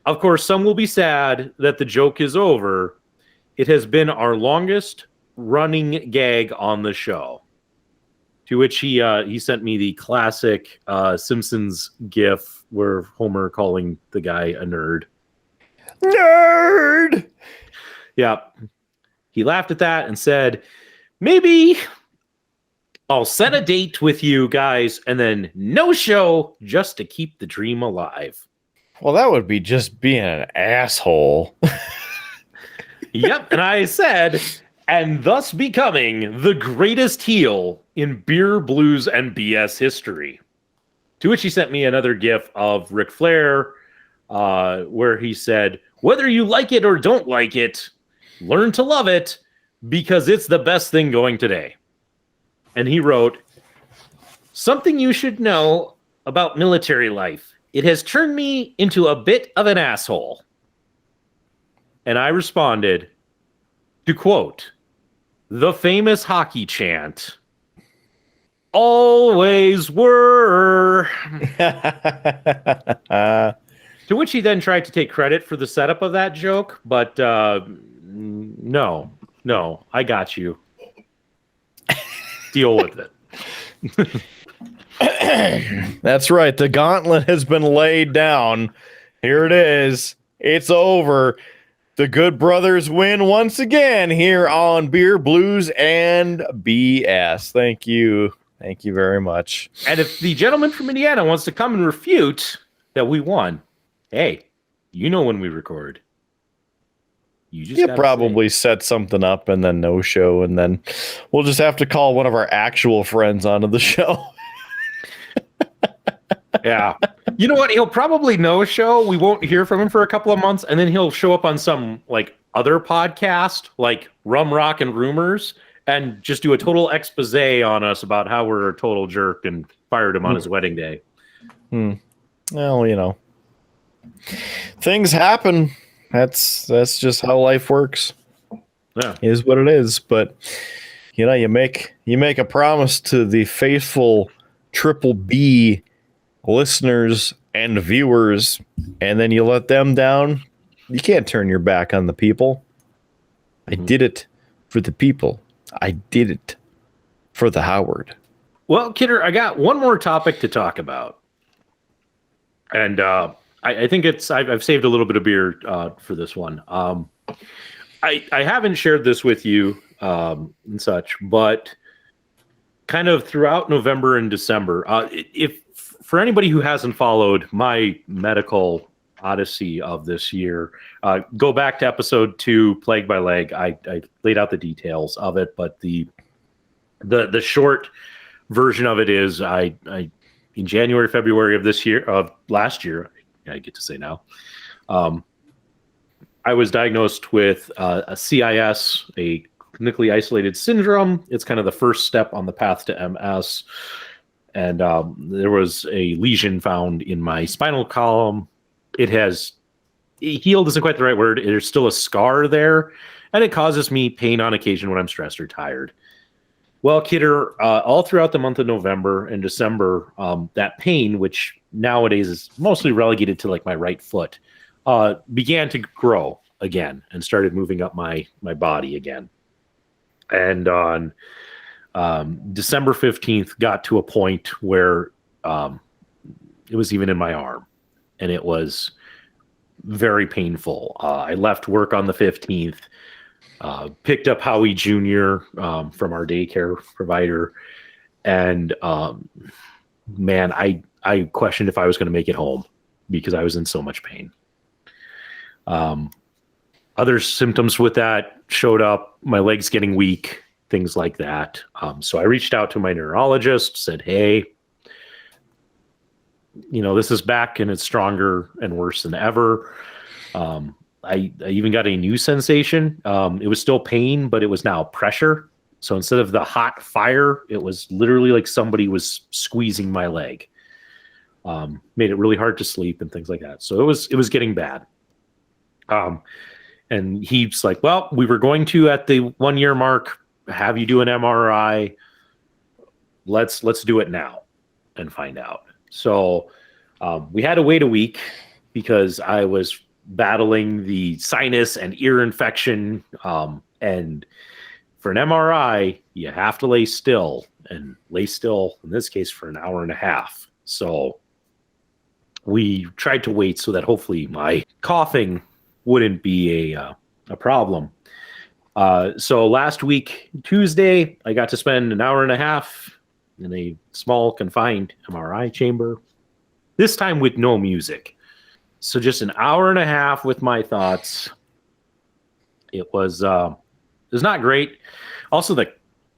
Of course, some will be sad that the joke is over. It has been our longest running gag on the show. To which he sent me the classic Simpsons gif where Homer calling the guy a nerd. Nerd! Yeah. He laughed at that and said, maybe I'll set a date with you guys and then no show just to keep the dream alive. Well, that would be just being an asshole. Yep. And I said, and thus becoming the greatest heel in beer, blues, and BS history. To which he sent me another gif of Ric Flair, where he said, whether you like it or don't like it, learn to love it because it's the best thing going today. And he wrote, something you should know about military life. It has turned me into a bit of an asshole. And I responded, to quote, the famous hockey chant, always were. To which he then tried to take credit for the setup of that joke, but no, I got you. Deal with it. That's right. The gauntlet has been laid down. Here it is. It's over. The Good Brothers win once again here on Beer, Blues, and BS. Thank you. Thank you very much. And if the gentleman from Indiana wants to come and refute that we won, hey, you know when we record. You just probably set something up and then no show, and then we'll just have to call one of our actual friends onto the show. Yeah. You know what? He'll probably no show. We won't hear from him for a couple of months, and then he'll show up on some like other podcast, like Rum Rock and Rumors, and just do a total expose on us about how we're a total jerk and fired him on his wedding day. Well, you know, things happen. That's just how life works. Yeah. It is what it is. But you know, you make a promise to the faithful Triple B listeners and viewers, and then you let them down. You can't turn your back on the people. I did it for the people. I did it for the Howard. Well, Kidder, I got one more topic to talk about. And I think I've saved a little bit of beer for this one. I haven't shared this with you and such, but kind of throughout November and December, if for anybody who hasn't followed my medical odyssey of this year, go back to episode 2, Plague by Leg. I laid out the details of it, but the short version of it is I in January, February of last year, I get to say now, I was diagnosed with a CIS, a clinically isolated syndrome. It's kind of the first step on the path to MS. And there was a lesion found in my spinal column. It healed isn't quite the right word. There's still a scar there, and it causes me pain on occasion when I'm stressed or tired. Well, Kidder, all throughout the month of November and December, that pain, which nowadays is mostly relegated to like my right foot, began to grow again and started moving up my body again. And on December 15th, got to a point where it was even in my arm, and it was very painful. I left work on the 15th, picked up Howie Jr. From our daycare provider, and man, I questioned if I was going to make it home because I was in so much pain. Other symptoms with that showed up, my legs getting weak, things like that. So I reached out to my neurologist, said, hey, you know, this is back and it's stronger and worse than ever. I even got a new sensation. It was still pain, but it was now pressure. So instead of the hot fire, it was literally like somebody was squeezing my leg. Made it really hard to sleep and things like that. So it was getting bad. And he's like, well, we were going to, at the 1 year mark, have you do an MRI. Let's do it now and find out. So we had to wait a week because I was battling the sinus and ear infection. And for an MRI, you have to lay still, and lay still, in this case, for an hour and a half. So we tried to wait so that hopefully my coughing wouldn't be a problem. So last week, Tuesday, I got to spend an hour and a half in a small confined MRI chamber, this time with no music. So just an hour and a half with my thoughts. It was not great. Also, the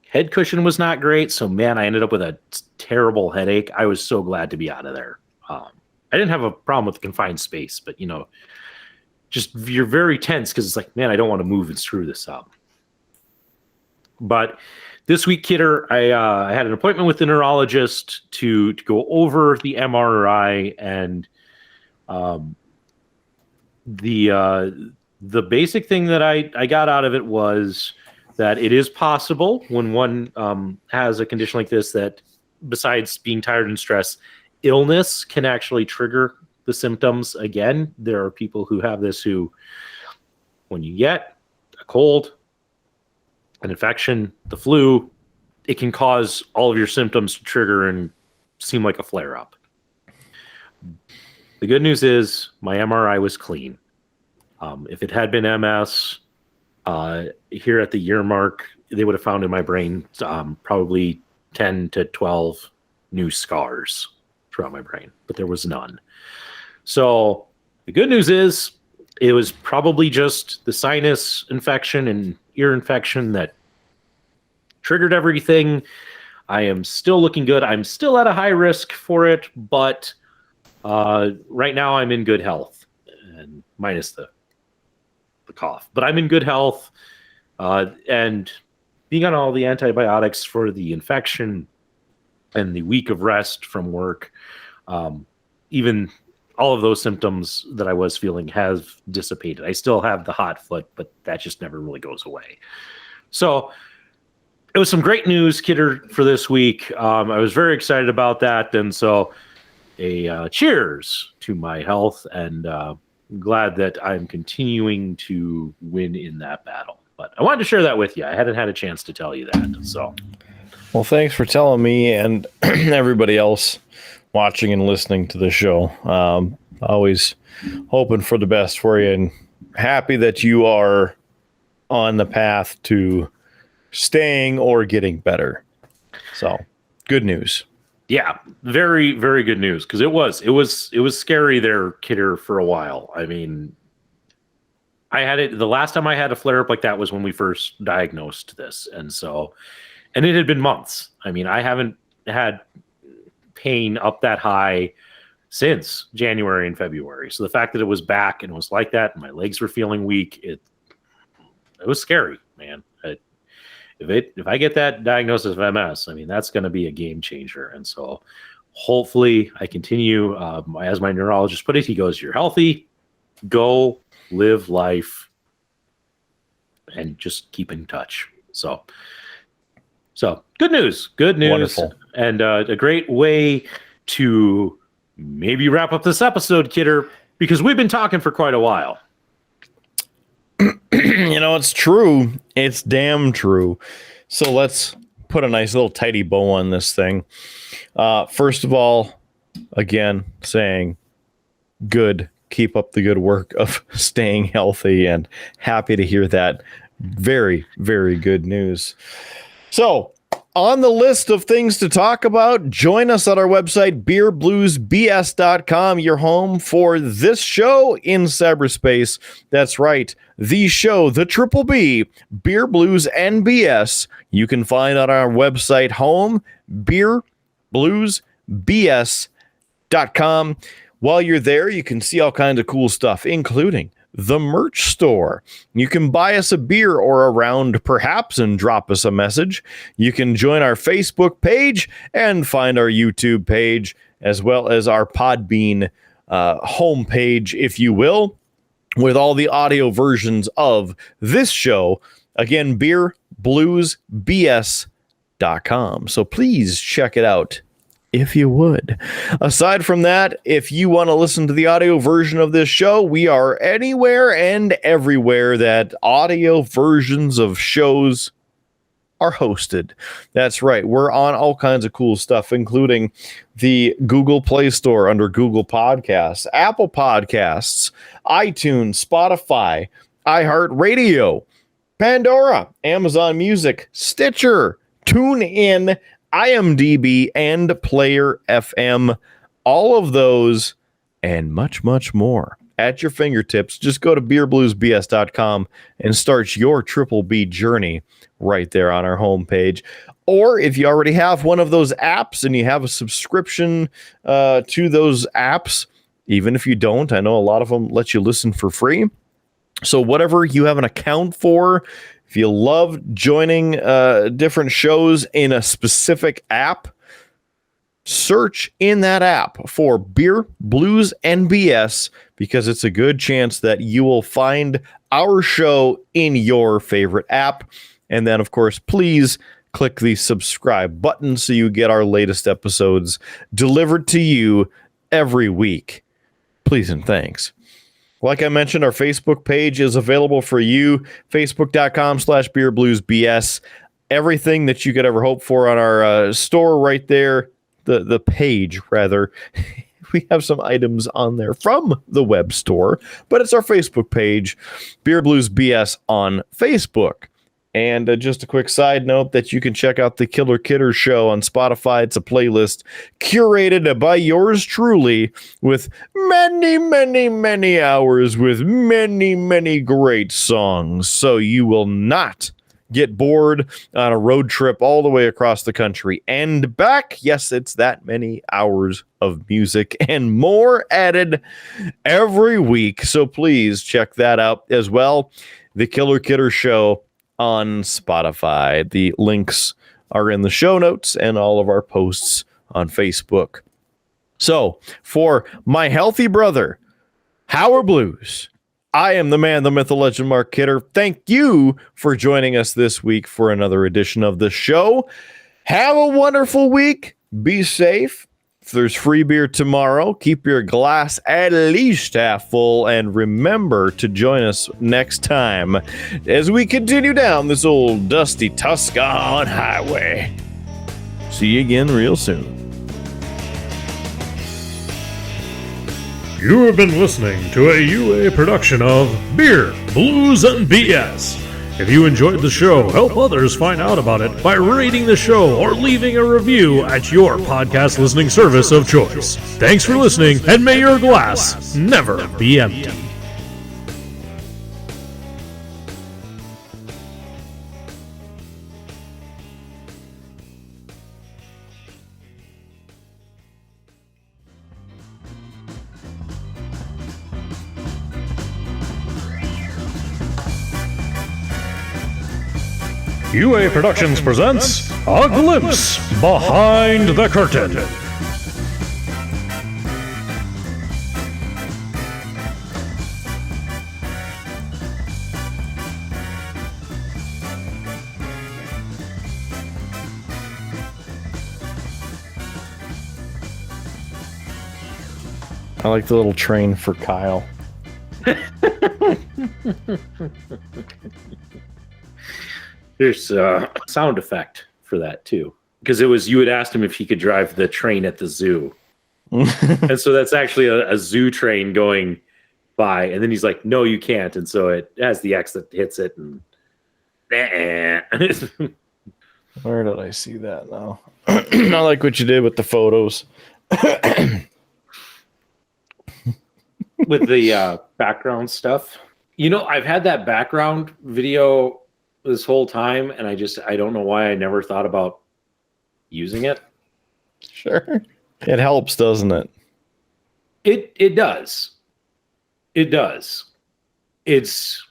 head cushion was not great. So man, I ended up with a terrible headache. I was so glad to be out of there. I didn't have a problem with the confined space, but just you're very tense because it's like, man, I don't want to move and screw this up. But this week, Kidder, I had an appointment with the neurologist to go over the MRI, and the basic thing that I got out of it was that it is possible when one has a condition like this that, besides being tired and stressed, illness can actually trigger the symptoms again. There are people who have this who, when you get a cold, an infection, the flu, it can cause all of your symptoms to trigger and seem like a flare-up. The good news is my MRI was clean. If it had been MS, here at the year mark, they would have found in my brain probably 10 to 12 new scars throughout my brain, but there was none. So the good news is it was probably just the sinus infection and ear infection that triggered everything. I am still looking good. I'm still at a high risk for it, but right now I'm in good health, and minus the cough. But I'm in good health, and being on all the antibiotics for the infection and the week of rest from work, even all of those symptoms that I was feeling have dissipated. I still have the hot foot, but that just never really goes away. So it was some great news, Kidder, for this week. I was very excited about that. And so a cheers to my health, and glad that I'm continuing to win in that battle. But I wanted to share that with you. I hadn't had a chance to tell you that. So, well, thanks for telling me and everybody else watching and listening to the show. Always hoping for the best for you, and happy that you are on the path to staying or getting better. So good news. Yeah, very, very good news, because it was scary there, Kidder, for a while. I mean, I had it the last time I had a flare up like that was when we first diagnosed this, and it had been months. I mean, I haven't had pain up that high since January and February. So the fact that it was back and it was like that, and my legs were feeling weak, it was scary, man. If I get that diagnosis of MS, I mean, that's going to be a game changer. And so hopefully I continue, as my neurologist put it, he goes, "You're healthy, go live life and just keep in touch." So good news. Wonderful. And a great way to maybe wrap up this episode, Kidder, because we've been talking for quite a while. It's true. It's damn true. So let's put a nice little tidy bow on this thing. First of all, again, saying good. Keep up the good work of staying healthy, and happy to hear that. Very, very good news. So, on the list of things to talk about, join us at our website, beerbluesbs.com, your home for this show in cyberspace. That's right, the show, the Triple B, Beer Blues and BS. You can find on our website home, beerbluesbs.com. While you're there, you can see all kinds of cool stuff, including the merch store. You can buy us a beer or a round, perhaps, and drop us a message. You can join our Facebook page and find our YouTube page, as well as our Podbean homepage, if you will, with all the audio versions of this show Again, beerbluesbs.com. So please check it out if you would. Aside from that, if you want to listen to the audio version of this show, we are anywhere and everywhere that audio versions of shows are hosted. That's right. We're on all kinds of cool stuff, including the Google Play Store under Google Podcasts, Apple Podcasts, iTunes, Spotify, iHeartRadio, Pandora, Amazon Music, Stitcher, TuneIn, IMDb, and Player FM. All of those and much, much more at your fingertips. Just go to beerbluesbs.com and start your Triple B journey right there on our homepage. Or if you already have one of those apps and you have a subscription to those apps, even if you don't, I know a lot of them let you listen for free. So whatever you have an account for, if you love joining different shows in a specific app, search in that app for Beer Blues NBS, because it's a good chance that you will find our show in your favorite app. And then, of course, please click the subscribe button so you get our latest episodes delivered to you every week. Please and thanks. Like I mentioned, our Facebook page is available for you, facebook.com/beerbluesbs. Everything that you could ever hope for on our store right there, the page, rather. We have some items on there from the web store, but it's our Facebook page, Beer Blues BS on Facebook. And just a quick side note that you can check out the Killer Kidder Show on Spotify. It's a playlist curated by yours truly with many, many, many hours with many, many great songs. So you will not get bored on a road trip all the way across the country and back. Yes, it's that many hours of music and more added every week. So please check that out as well. The Killer Kidder Show on Spotify. The links are in the show notes and all of our posts on Facebook. So for my healthy brother, Howard Blues, I am the man, the myth, the legend, Mark Kidder. Thank you for joining us this week for another edition of the show. Have a wonderful week. Be safe. If there's free beer tomorrow, keep your glass at least half full, and remember to join us next time as we continue down this old dusty Tuscan highway. See you again real soon. You have been listening to a UA production of Beer, Blues, and BS. If you enjoyed the show, help others find out about it by rating the show or leaving a review at your podcast listening service of choice. Thanks for listening, and may your glass never be empty. UA Productions presents A Glimpse Behind the Curtain. I like the little train for Kyle. There's a sound effect for that too, because it was, you had asked him if he could drive the train at the zoo. And so that's actually a zoo train going by, and then he's like, no, you can't. And so it has the X that hits it, and Where did I see that now? I like what you did with the photos. with the background stuff. You know, I've had that background video this whole time, and I don't know why I never thought about using it. Sure. It helps, doesn't it? It does. It does. It's,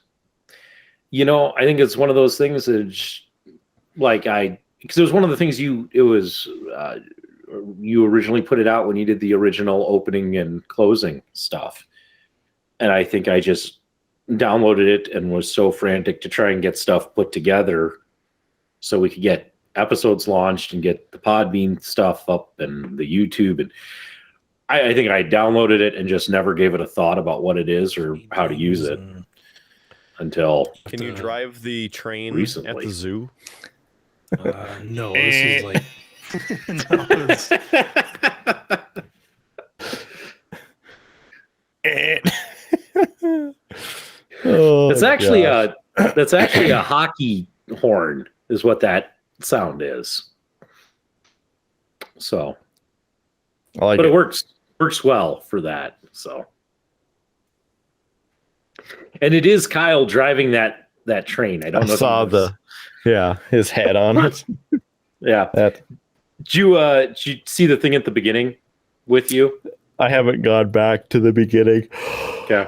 you know, I think it's one of those things that because it was one of the things you originally put it out when you did the original opening and closing stuff. And I think I just downloaded it and was so frantic to try and get stuff put together so we could get episodes launched and get the Podbean stuff up and the YouTube. And I think I downloaded it and just never gave it a thought about what it is or how to use it until. Can you drive the train recently. at the zoo? No, this is like. No, it's- Oh, It's actually gosh. that's actually a hockey horn is what that sound is. So, I like but it. it works well for that. So, and it is Kyle driving that train. I don't know. I saw his hat on it. Yeah. That Did you see the thing at the beginning with you? I haven't gone back to the beginning. Okay.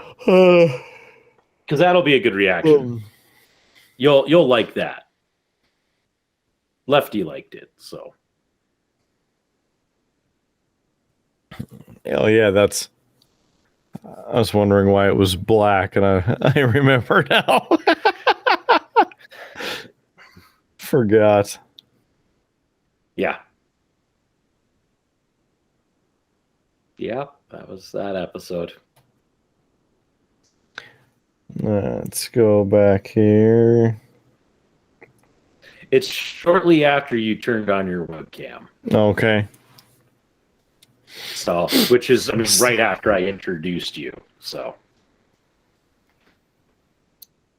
Because that'll be a good reaction. You'll like that. Lefty liked it, so. Oh yeah, that's. I was wondering why it was black, and I remember now. Forgot. Yeah. Yeah, that was that episode. Let's go back here. It's shortly after you turned on your webcam. Okay. So, which is, I mean, right after I introduced you. So,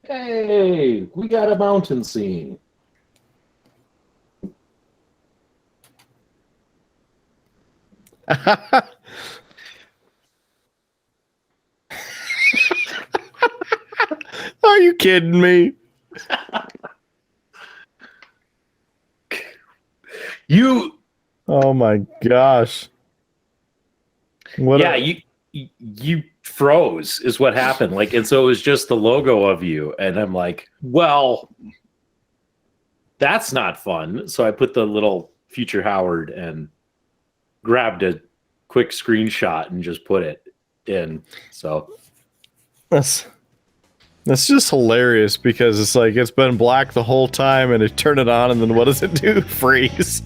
hey, we got a mountain scene. Are you kidding me? You, Oh my gosh. What? yeah, you froze is what happened. Like, and so it was just the logo of you, and I'm like, well, that's not fun. So I put the little Future Howard and grabbed a quick screenshot and just put it in. So That's just hilarious because it's like it's been black the whole time and it turned it on and then what does it do? Freeze.